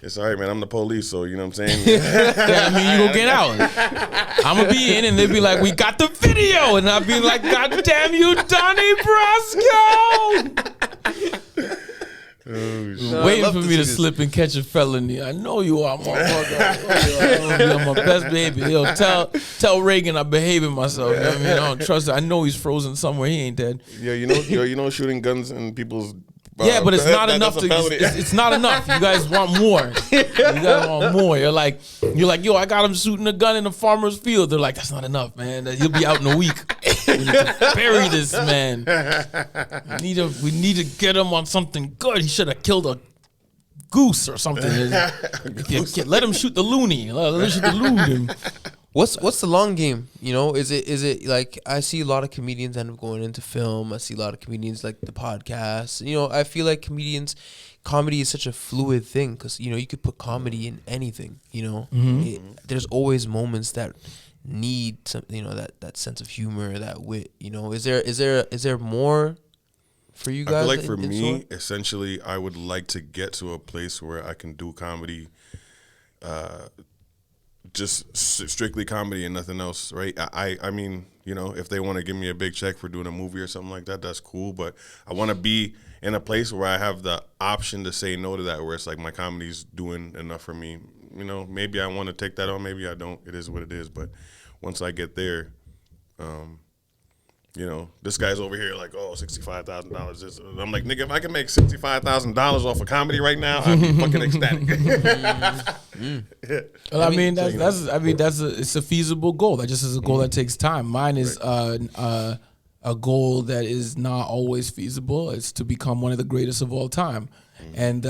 It's all right, man. I'm the police, so you know what I'm saying? Yeah, I mean, you gonna get out. I'm gonna be in, and they'll be like, we got the video, and I'll be like, God damn you, Donnie Brasco! Waiting for me to slip and catch a felony. I know you are, motherfucker. I'm my best behavior. Yo, tell Reagan I'm behaving myself. You know what I mean? I don't trust it. I know he's frozen somewhere. He ain't dead. Yeah, you know, shooting guns in people's. Yeah, but it's not enough to. It's not enough. You guys want more. You guys want more. You're like, yo, I got him shooting a gun in a farmer's field. They're like, that's not enough, man. He'll be out in a week. We need to bury this man. We need to get him on something good. He should have killed a goose or something. Let him shoot the loony. Let him shoot the loon. What's the long game? You know, is it like I see a lot of comedians end up going into film. I see a lot of comedians like the podcast. You know, I feel like comedy is such a fluid thing because you know you could put comedy in anything. You know, there's always moments that need some, you know, that sense of humor, that wit. You know, is there more for you guys? I feel like for me, essentially, I would like to get to a place where I can do comedy. Just strictly comedy and nothing else, right? I mean, you know, if they want to give me a big check for doing a movie or something like that, that's cool. But I want to be in a place where I have the option to say no to that, where it's like my comedy's doing enough for me. You know, maybe I want to take that on, maybe I don't. It is what it is. But once I get there, you know, this guy's over here like, oh, $65,000. I'm like, nigga, if I can make $65,000 off of comedy right now, I'd be fucking ecstatic. Well, I mean, it's a feasible goal. That just is a goal that takes time. Mine is a goal that is not always feasible. It's to become one of the greatest of all time. And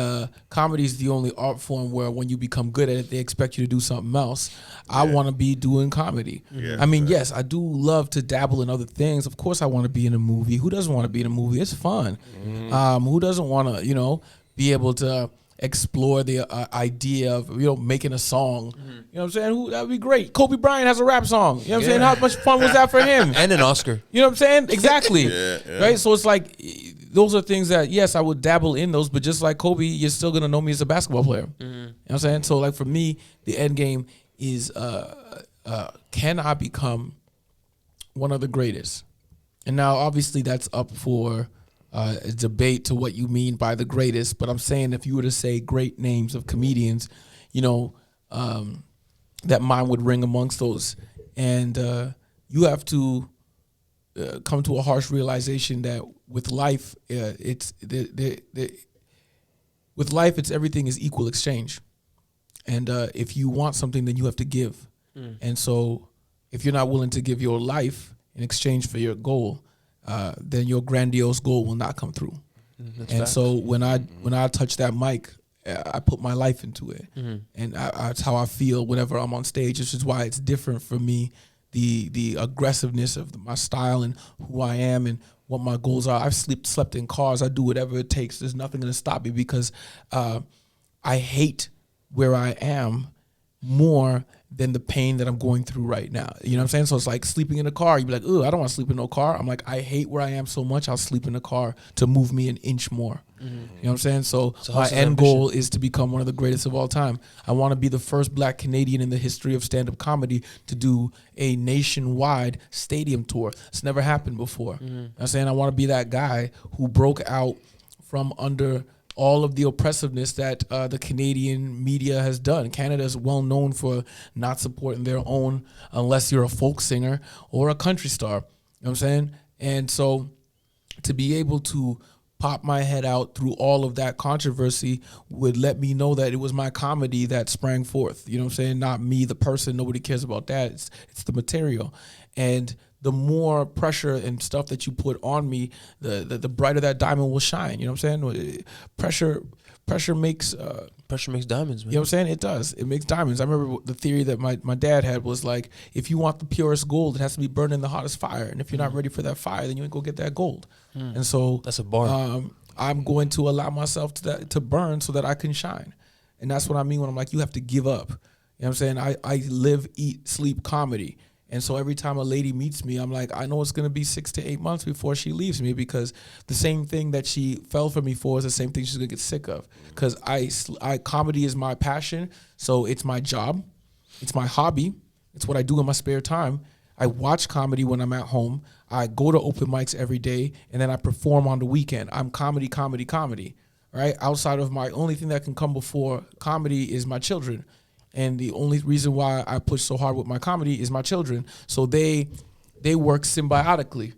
comedy is the only art form where when you become good at it, they expect you to do something else. I want to be doing comedy. Yeah, I mean, yes, I do love to dabble in other things. Of course, I want to be in a movie. Who doesn't want to be in a movie? It's fun. Who doesn't want to, you know, be able to explore the idea of, you know, making a song. You know what I'm saying? That would be great. Kobe Bryant has a rap song. You know what I'm saying? How much fun was that for him? And an Oscar. You know what I'm saying? Exactly. Right? So it's like, those are things that, yes, I would dabble in those, but just like Kobe, you're still going to know me as a basketball player. You know what I'm saying? So like for me, the end game is, can I become one of the greatest? And now obviously that's up for a debate to what you mean by the greatest, but I'm saying if you were to say great names of comedians, you know, that mine would ring amongst those. And you have to come to a harsh realization that with life, it's everything is equal exchange. And if you want something, then you have to give. And so if you're not willing to give your life in exchange for your goal, then your grandiose goal will not come through. So when I touch that mic, I put my life into it. And that's how I feel whenever I'm on stage, which is why it's different for me, the aggressiveness of my style and who I am and what my goals are. I've slept in cars. I do whatever it takes. There's nothing going to stop me because I hate where I am more than the pain that I'm going through right now. You know what I'm saying? So it's like sleeping in a car. You'd be like, I don't want to sleep in no car. I'm like, I hate where I am so much. I'll sleep in a car to move me an inch more. You know what I'm saying? So my end goal is to become one of the greatest of all time. I want to be the first Black Canadian in the history of stand-up comedy to do a nationwide stadium tour. It's never happened before. You know what I'm saying? I want to be that guy who broke out from under all of the oppressiveness that the Canadian media has done. Canada is well known for not supporting their own unless you're a folk singer or a country star. You know what I'm saying? And so to be able to pop my head out through all of that controversy would let me know that it was my comedy that sprang forth. You know what I'm saying? Not me, the person. Nobody cares about that. It's the material. And the more pressure and stuff that you put on me, the brighter that diamond will shine. You know what I'm saying? Pressure makes diamonds, man. You know what I'm saying? It does. It makes diamonds. I remember the theory that my dad had was like, if you want the purest gold, it has to be burned in the hottest fire. And if you're not ready for that fire, then you ain't go get that gold. And so that's a bar. I'm going to allow myself to burn so that I can shine. And that's what I mean when I'm like, you have to give up. You know what I'm saying? I live, eat, sleep comedy. And so every time a lady meets me, I'm like, I know it's going to be 6 to 8 months before she leaves me, because the same thing that she fell for me for is the same thing she's going to get sick of. Because comedy is my passion, so it's my job. It's my hobby. It's what I do in my spare time. I watch comedy when I'm at home. I go to open mics every day, and then I perform on the weekend. I'm comedy. right? Outside of my only thing that can come before comedy is my children. And the only reason why I push so hard with my comedy is my children. So they work symbiotically.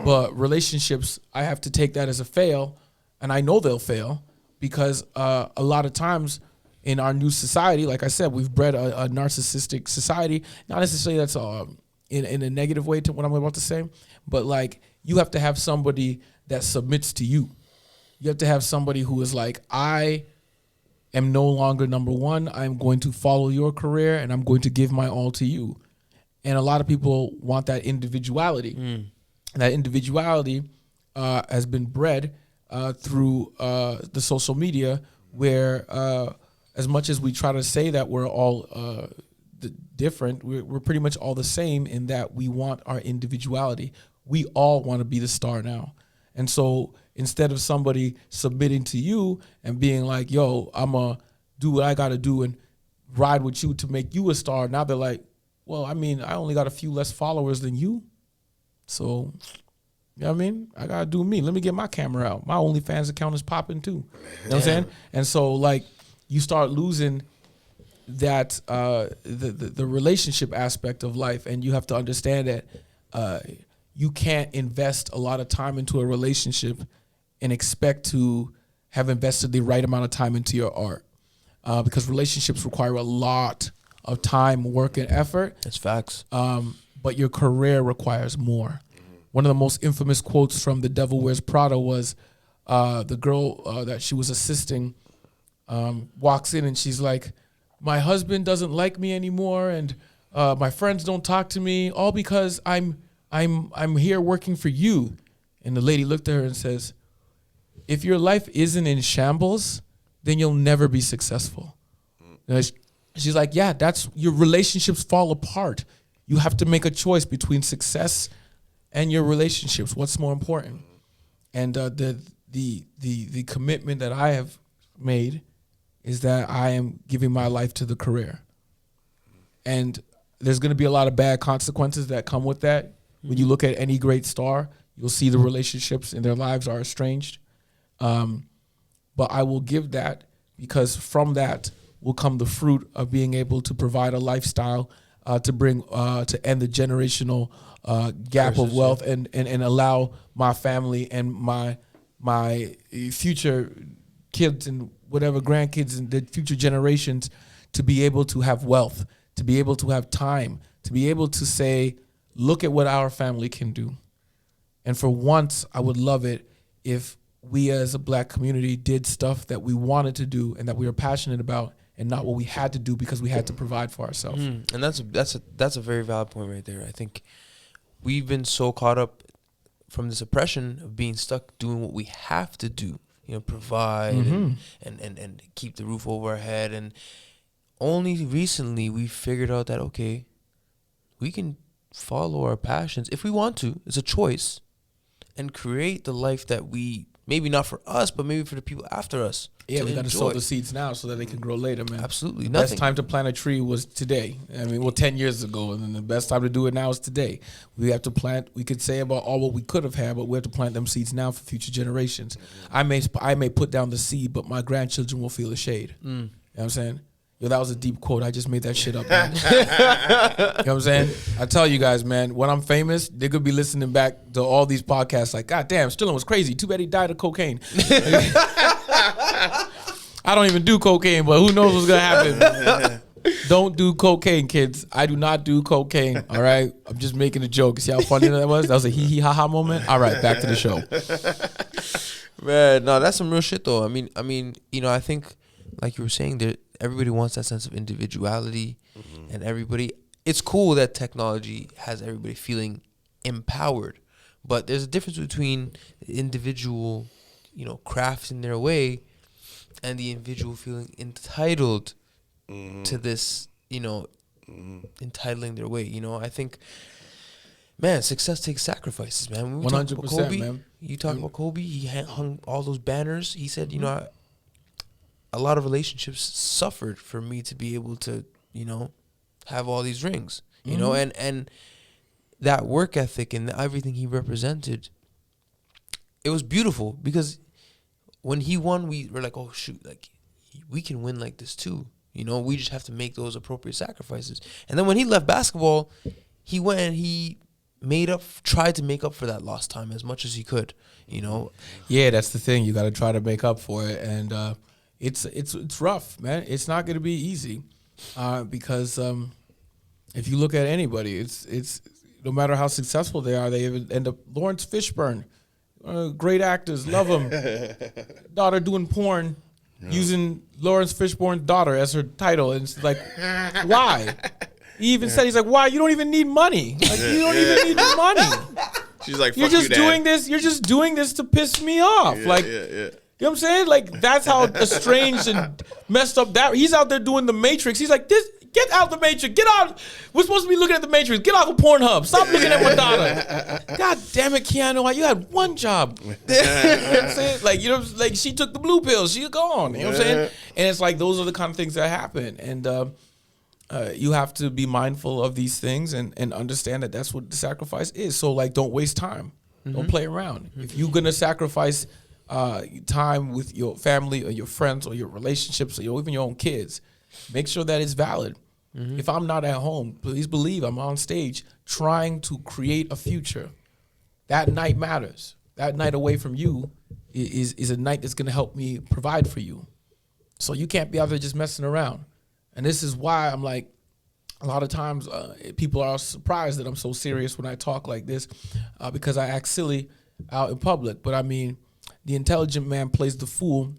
But relationships, I have to take that as a fail, and I know they'll fail because a lot of times in our new society, like I said, we've bred a narcissistic society. Not necessarily that's in a negative way to what I'm about to say, but like you have to have somebody that submits to you. You have to have somebody who is like, I am no longer number one. I'm going to follow your career and I'm going to give my all to you. And a lot of people want that individuality. And that individuality has been bred through the social media where as much as we try to say that we're all different, we're pretty much all the same in that we want our individuality. We all want to be the star now. And so instead of somebody submitting to you and being like, yo, I'm going to do what I got to do and ride with you to make you a star, now they're like, well, I mean, I only got a few less followers than you. So, you know what I mean? I got to do me. Let me get my camera out. My OnlyFans account is popping too. You know what I'm saying? And so, like, you start losing that the relationship aspect of life, and you have to understand that you can't invest a lot of time into a relationship and expect to have invested the right amount of time into your art, because relationships require a lot of time, work, and effort. That's facts. But your career requires more. One of the most infamous quotes from The Devil Wears Prada was the girl that she was assisting walks in and she's like, my husband doesn't like me anymore, and my friends don't talk to me, all because I'm here working for you. And the lady looked at her and says, if your life isn't in shambles, then you'll never be successful. And she's like, yeah, that's your relationships fall apart. You have to make a choice between success and your relationships. What's more important? And the commitment that I have made is that I am giving my life to the career. And there's going to be a lot of bad consequences that come with that. When you look at any great star, you'll see the relationships in their lives are estranged. But I will give that because from that will come the fruit of being able to provide a lifestyle to bring to end the generational gap of wealth and allow my family and my future kids and whatever grandkids and the future generations to be able to have wealth, to be able to have time, to be able to say, look at what our family can do. And for once, I would love it if we as a black community did stuff that we wanted to do and that we were passionate about and not what we had to do because we had to provide for ourselves. And that's a very valid point right there. I think we've been so caught up from this oppression of being stuck doing what we have to do, provide and keep the roof over our head. And only recently we figured out that, okay, we can follow our passions if we want to. It's a choice, and create the life that we, maybe not for us, but maybe for the people after us. Yeah, we got to sow the seeds now so that they can grow later, man. Absolutely. The best time to plant a tree was today. 10 years ago, and then the best time to do it now is today. We have to plant. We could say about all what we could have had, but we have to plant them seeds now for future generations. I may put down the seed, but my grandchildren will feel the shade. You know what I'm saying? Yo, that was a deep quote. I just made that shit up, man. You know what I'm saying? I tell you guys, man, when I'm famous, they could be listening back to all these podcasts like, God damn, Stillen was crazy. Too bad he died of cocaine. I don't even do cocaine, but who knows what's going to happen. Don't do cocaine, kids. I do not do cocaine, all right? I'm just making a joke. See how funny that was? That was a hee-hee ha-ha moment? All right, back to the show. Man, no, that's some real shit, though. I mean, I think, like you were saying, that everybody wants that sense of individuality, and everybody. It's cool that technology has everybody feeling empowered, but there's a difference between the individual, crafting their way, and the individual feeling entitled to this, entitling their way. I think, man, success takes sacrifices, man. When we 100%, talk about Kobe, man. You talk about Kobe. He hung all those banners. He said, a lot of relationships suffered for me to be able to, have all these rings, and that work ethic and everything he represented, it was beautiful because when he won, we were like, oh shoot, like we can win like this too. You know, we just have to make those appropriate sacrifices. And then when he left basketball, he went and he tried to make up for that lost time as much as he could. You know, Yeah, that's the thing. You got to try to make up for it, and it's rough, man. It's not going to be easy because if you look at anybody, it's no matter how successful they are, they end up. Lawrence Fishburne, great actors, love him. Daughter doing porn, using Lawrence Fishburne's daughter as her title, and it's like, why? He even said, he's like, why? You don't even need money. Like, you don't even need the money. She's like, You're fuck just you, Dad. doing this. You're just doing this to piss me off. Yeah, like, yeah. you know what I'm saying? Like, that's how estranged and messed up that. He's out there doing the Matrix. He's like, get out the Matrix. Get out. We're supposed to be looking at the Matrix. Get off of Pornhub. Stop looking at Madonna. God damn it, Keanu. You had one job. You know what I'm saying? Like, you know, like she took the blue pill. She's gone. You know what I'm saying? And it's like, those are the kind of things that happen. And you have to be mindful of these things and understand that that's what the sacrifice is. So, like, don't waste time. Don't play around. If you're going to sacrifice time with your family or your friends or your relationships or even your own kids, make sure that it's valid. If I'm not at home, please believe I'm on stage trying to create a future. That night matters. That night away from you is a night that's going to help me provide for you. So you can't be out there just messing around. And this is why I'm like, a lot of times people are surprised that I'm so serious when I talk like this because I act silly out in public. But I mean, the intelligent man plays the fool,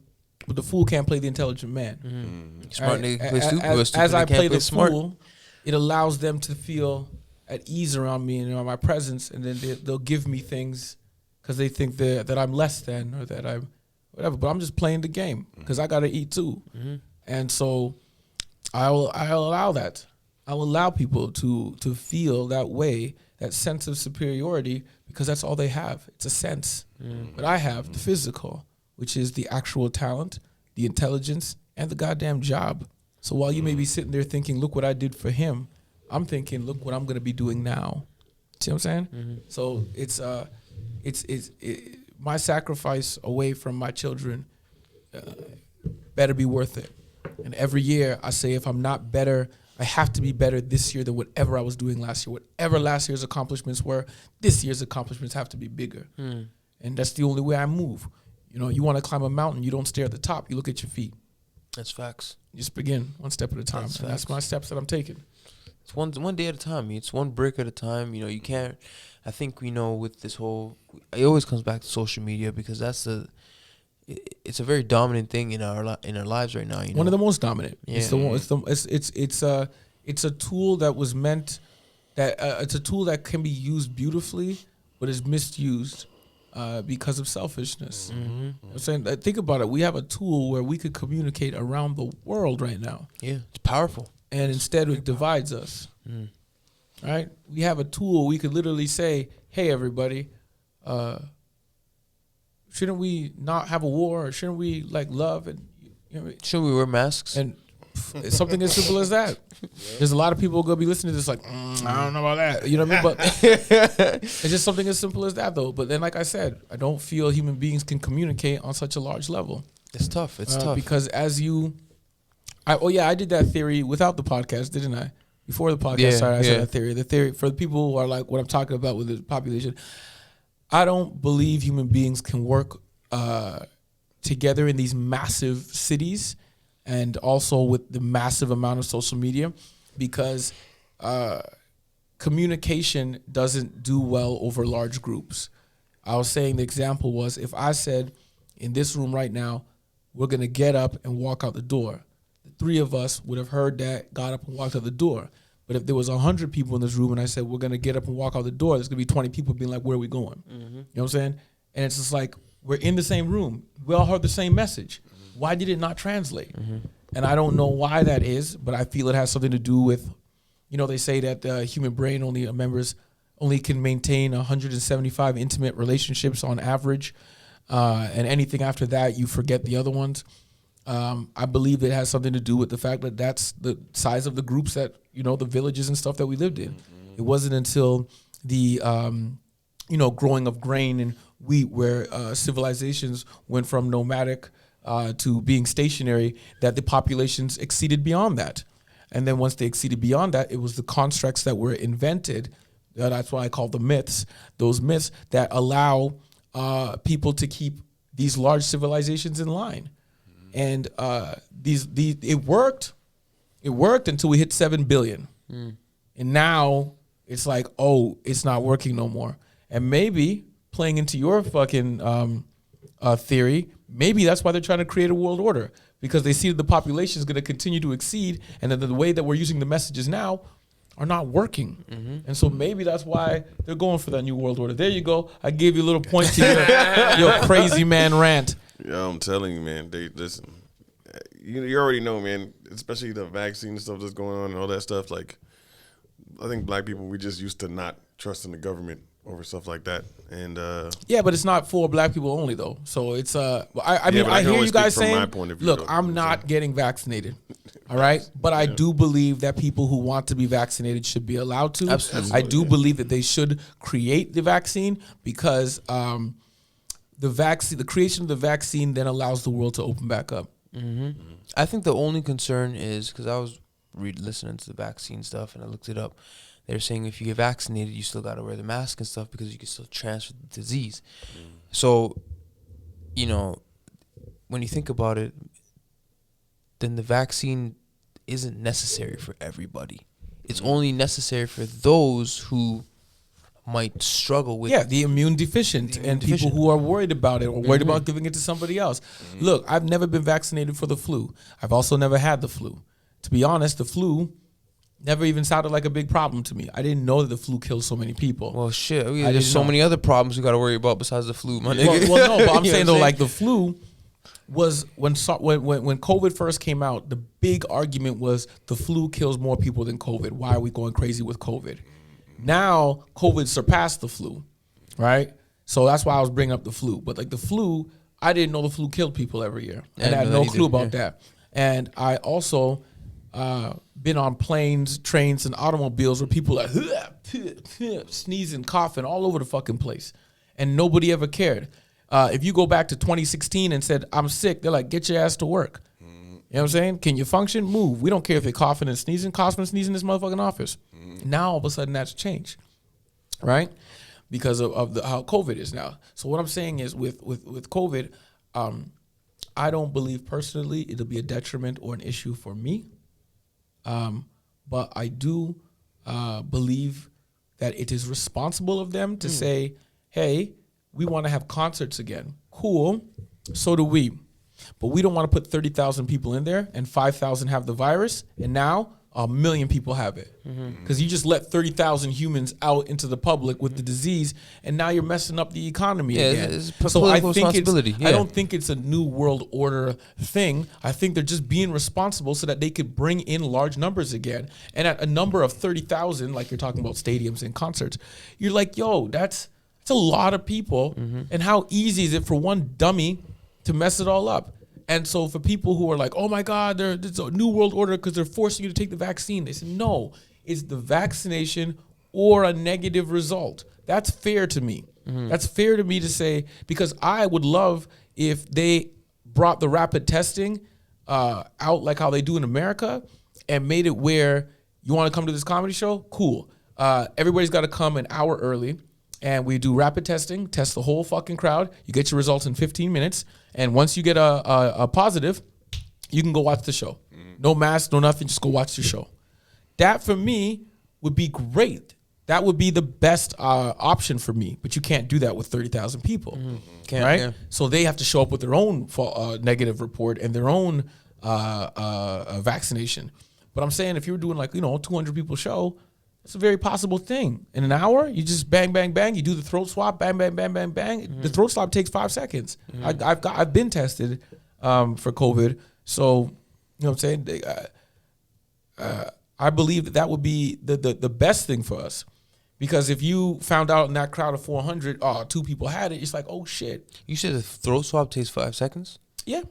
but the fool can't play the intelligent man. Smart nigga can play stupid, but stupid as I nigga can't play the smart. fool, it allows them to feel at ease around me and my presence, and then they'll give me things because they think that I'm less than or that I'm whatever. But I'm just playing the game because I got to eat too. And so I'll allow that. I'll allow people to feel that way, that sense of superiority, because that's all they have. It's a sense. But I have the physical, which is the actual talent, the intelligence, and the goddamn job. So while you may be sitting there thinking, look what I did for him, I'm thinking, look what I'm going to be doing now. See what I'm saying? So it's my sacrifice away from my children better be worth it. And every year I say, if I'm not better, I have to be better this year than whatever I was doing last year. Whatever last year's accomplishments were, this year's accomplishments have to be bigger. And that's the only way I move. You know, you want to climb a mountain, you don't stare at the top, you look at your feet. That's facts. You just begin one step at a time. That's my steps that I'm taking. It's one day at a time. It's one brick at a time. You know, you can't. I think, you know, with this whole, it always comes back to social media because it's a very dominant thing in our lives right now. You know? One of the most dominant. Yeah. It's a tool that was meant that it's a tool that can be used beautifully, but is misused because of selfishness. You know what I'm saying, think about it. We have a tool where we could communicate around the world right now. Yeah, it's powerful. And instead it divides us. Right? We have a tool we could literally say, hey, everybody, shouldn't we not have a war? Or shouldn't we like love? And you know, Should we wear masks? and it's something as simple as that. There's a lot of people gonna be listening to this like, I don't know about that. You know what I mean? But it's just something as simple as that though. But then, like I said, I don't feel human beings can communicate on such a large level. It's tough. It's tough. Because I did that theory without the podcast, didn't I? Before the podcast started, I said that theory. The theory for the people who are like what I'm talking about with the population. I don't believe human beings can work together in these massive cities and also with the massive amount of social media because communication doesn't do well over large groups. I was saying the example was if I said in this room right now, we're going to get up and walk out the door. The three of us would have heard that, got up and walked out the door. But if there was 100 people in this room and I said, we're going to get up and walk out the door, there's going to be 20 people being like, where are we going? You know what I'm saying? And it's just like, we're in the same room. We all heard the same message. Why did it not translate? And I don't know why that is, but I feel it has something to do with, you know, they say that the human brain only can maintain 175 intimate relationships on average. And anything after that, you forget the other ones. I believe it has something to do with the fact that that's the size of the groups that, you know, the villages and stuff that we lived in. It wasn't until the, growing of grain and where civilizations went from nomadic to being stationary, that the populations exceeded beyond that. And then once they exceeded beyond that, it was the constructs that were invented. That's why I call them myths. Those myths that allow people to keep these large civilizations in line. And it worked. It worked until we hit 7 billion. And now it's like, oh, it's not working no more. And maybe, playing into your fucking theory, maybe that's why they're trying to create a world order, because they see that the population is going to continue to exceed, and that the way that we're using the messages now are not working. And so maybe that's why they're going for that new world order. There you go. I gave you a little point to your crazy man rant. Yeah, I'm telling you, man. Listen, you already know, man, especially the vaccine stuff that's going on and all that stuff. Like, I think black people, we just used to not trusting the government over stuff like that. And yeah, but it's not for black people only though. So it's I Yeah, mean, but I I can hear only you guys speak from saying, my point of view, look, though. I'm not getting vaccinated. All right, but I do believe that people who want to be vaccinated should be allowed to. Absolutely. I do believe that they should create the vaccine, because the creation of the vaccine then allows the world to open back up. I think the only concern is, because I was listening to the vaccine stuff and I looked it up. They're saying if you get vaccinated, you still got to wear the mask and stuff because you can still transfer the disease. So, you know, when you think about it, then the vaccine isn't necessary for everybody. It's only necessary for those who might struggle with the immune deficient and people who are worried about it or worried about giving it to somebody else. Look, I've never been vaccinated for the flu. I've also never had the flu. To be honest, the flu never even sounded like a big problem to me. I didn't know that the flu kills so many people. Well, shit. I There's didn't so know. many other problems we got to worry about besides the flu, my nigga. Well, no, but I'm You know saying what though, like the flu was when COVID first came out, the big argument was the flu kills more people than COVID. Why are we going crazy with COVID? Now COVID surpassed the flu, right? So that's why I was bringing up the flu. But like the flu, I didn't know the flu killed people every year, and I had no clue about that. And I also been on planes, trains, and automobiles where people are sneezing, coughing all over the fucking place, and nobody ever cared. If you go back to 2016 and said, I'm sick, they're like, get your ass to work. You know what I'm saying? Can you function? Move. We don't care if they're coughing and sneezing in this motherfucking office. Now, all of a sudden, that's changed, right? Because of how COVID is now. So what I'm saying is with COVID, I don't believe personally it'll be a detriment or an issue for me. But I do believe that it is responsible of them to say, hey, we want to have concerts again. Cool. So do we. But we don't want to put 30,000 people in there and 5,000 have the virus. And now 1 million people have it. Because you just let 30,000 humans out into the public with the disease. And now you're messing up the economy again. It's So I political think responsibility. I don't think it's a new world order thing. I think they're just being responsible so that they could bring in large numbers again. And at a number of 30,000, like you're talking about stadiums and concerts, you're like, yo, that's a lot of people. And how easy is it for one dummy to mess it all up? And so for people who are like, oh my God, there's a new world order because they're forcing you to take the vaccine. They said, no, it's the vaccination or a negative result. That's fair to me. That's fair to me to say, because I would love if they brought the rapid testing out like how they do in America and made it where you want to come to this comedy show? Cool. Everybody's got to come an hour early. And we do rapid testing, test the whole fucking crowd. You get your results in 15 minutes. And once you get a positive, you can go watch the show. No mask, no nothing, just go watch the show. That for me would be great. That would be the best option for me. But you can't do that with 30,000 people, right? Yeah. So they have to show up with their own negative report and their own vaccination. But I'm saying if you're doing 200 people show, it's a very possible thing. In an hour, you just bang, bang, bang. You do the throat swab, bang, bang, bang, bang, bang. The throat swab takes 5 seconds. I've been tested for COVID, so you know what I'm saying. I believe that would be the best thing for us, because if you found out in that crowd of 400, 2 people had it, it's like, oh shit. You said the throat swab takes 5 seconds? Yeah,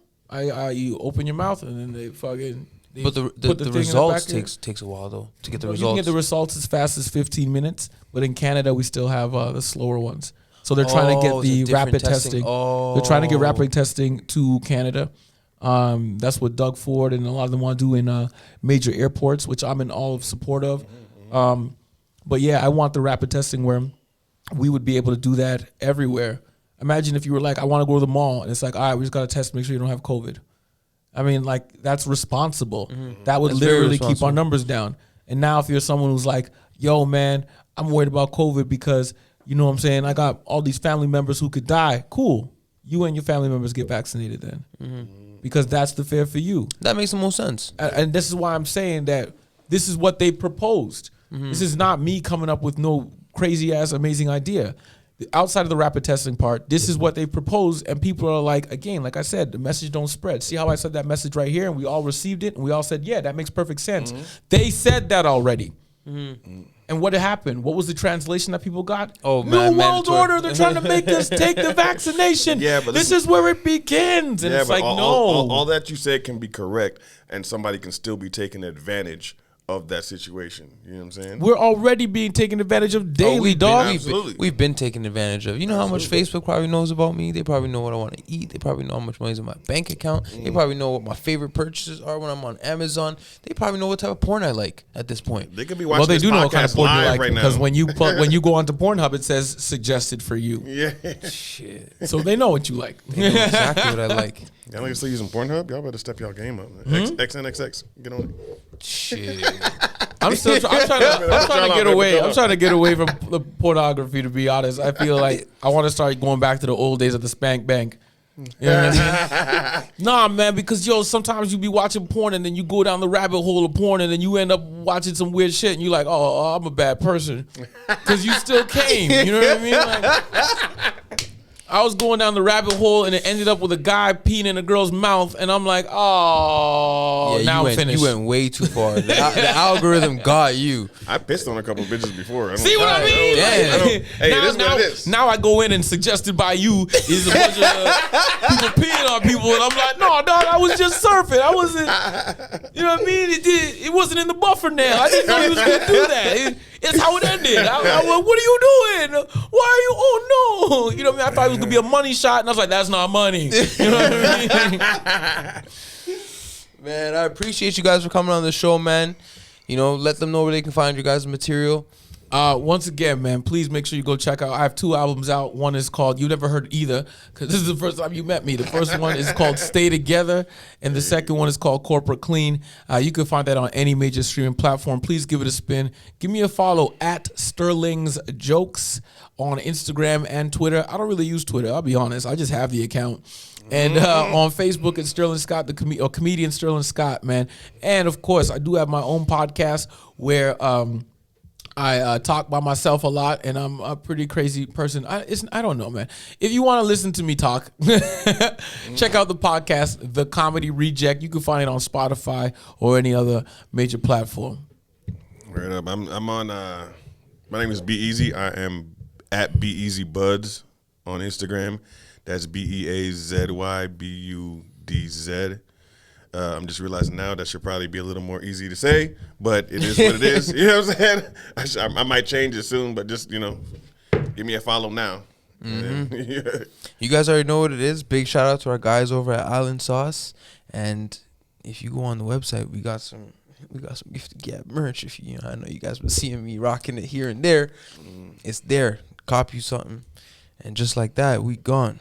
you open your mouth and then they fucking. But the results takes a while though to get the results. You can get the results as fast as 15 minutes, but in Canada we still have the slower ones. So they're trying to get it's a the different rapid testing. They're trying to get rapid testing to Canada. That's what Doug Ford and a lot of them want to do in major airports, which I'm in all of support of. But yeah, I want the rapid testing where we would be able to do that everywhere. Imagine if you were like, I want to go to the mall, and it's like, all right, we just got to test, make sure you don't have COVID. I mean, like, that's responsible. That would That's very literally keep our responsible. numbers down. And now if you're someone who's like, yo, man, I'm worried about COVID because, you know what I'm saying, I got all these family members who could die. Cool. You and your family members get vaccinated then. Because that's the fair for you. That makes the most sense. And this is why I'm saying that this is what they proposed. This is not me coming up with no crazy ass amazing idea. Outside of the rapid testing part, this is what they proposed, and people are like, again, like I said, the message don't spread. See how I said that message right here, and we all received it, and we all said, yeah, that makes perfect sense. They said that already. And what happened? What was the translation that people got? Oh, New man, World mandatory. Order. They're trying to make us take the vaccination. Yeah, but this is where it begins. And it's like, no. all that you said can be correct, and somebody can still be taking advantage of that situation. You know what I'm saying? We're already being taken advantage of daily, dog. Absolutely. We've been taken advantage of. You know how much Facebook probably knows about me? They probably know what I want to eat. They probably know how much money's in my bank account. They probably know what my favorite purchases are when I'm on Amazon. They probably know what type of porn I like at this point. They could be watching Well, they this do know what kind of podcast porn you live like right now. because when you go onto Pornhub, it says suggested for you. Yeah. Shit. So they know what you like. They know exactly what I like. Y'all niggas still using Pornhub? Y'all better step y'all game up. XNXX. Get on it. Shit. I'm trying to get away. I'm trying to get away from the pornography. To be honest, I feel like I want to start going back to the old days of the spank bank. You know what I mean? Nah, man, because sometimes you be watching porn and then you go down the rabbit hole of porn and then you end up watching some weird shit and you like, oh, I'm a bad person because you still came. You know what I mean? Like, I was going down the rabbit hole and it ended up with a guy peeing in a girl's mouth, and I'm like, oh, now I'm finished. You went way too far. The algorithm got you. I pissed on a couple bitches before. See what I mean? Damn. Hey, it is what it is. Now I go in and suggested by you is a bunch of people peeing on people, and I'm like, no, dog, I was just surfing. I wasn't, you know what I mean? It wasn't in the buffer now. I didn't know he was going to do that. It's how it ended. I went, what are you doing? Why are you? Oh no! You know what I mean? I thought it was gonna be a money shot, and I was like, that's not money. You know what I mean? Man, I appreciate you guys for coming on the show, man. You know, let them know where they can find your guys' material. Once again, man, please make sure you go check out. I have 2 albums out. One is called You Never Heard Either, because this is the first time you met me. The first one is called Stay Together, and the second one is called Corporate Clean. You can find that on any major streaming platform. Please give it a spin. Give me a follow at Sterling's Jokes on Instagram and Twitter. I don't really use Twitter, I'll be honest. I just have the account. And on Facebook, it's Sterling Scott, the comedian Sterling Scott, man. And of course, I do have my own podcast where I talk by myself a lot, and I'm a pretty crazy person. I don't know, man. If you want to listen to me talk, check out the podcast, The Comedy Reject. You can find it on Spotify or any other major platform. Right up. I'm on. My name is B-Eazy. I am at B-Eazy Buds on Instagram. That's BeazyBudz. I'm just realizing now that should probably be a little more easy to say, but it is what it is. You know what I'm saying? I might change it soon, but just, give me a follow now. Mm-hmm. You guys already know what it is. Big shout out to our guys over at Island Sauce. And if you go on the website, we got some Gifted Gab merch. If I know you guys been seeing me rocking it here and there. It's there. Cop you something. And just like that, we gone.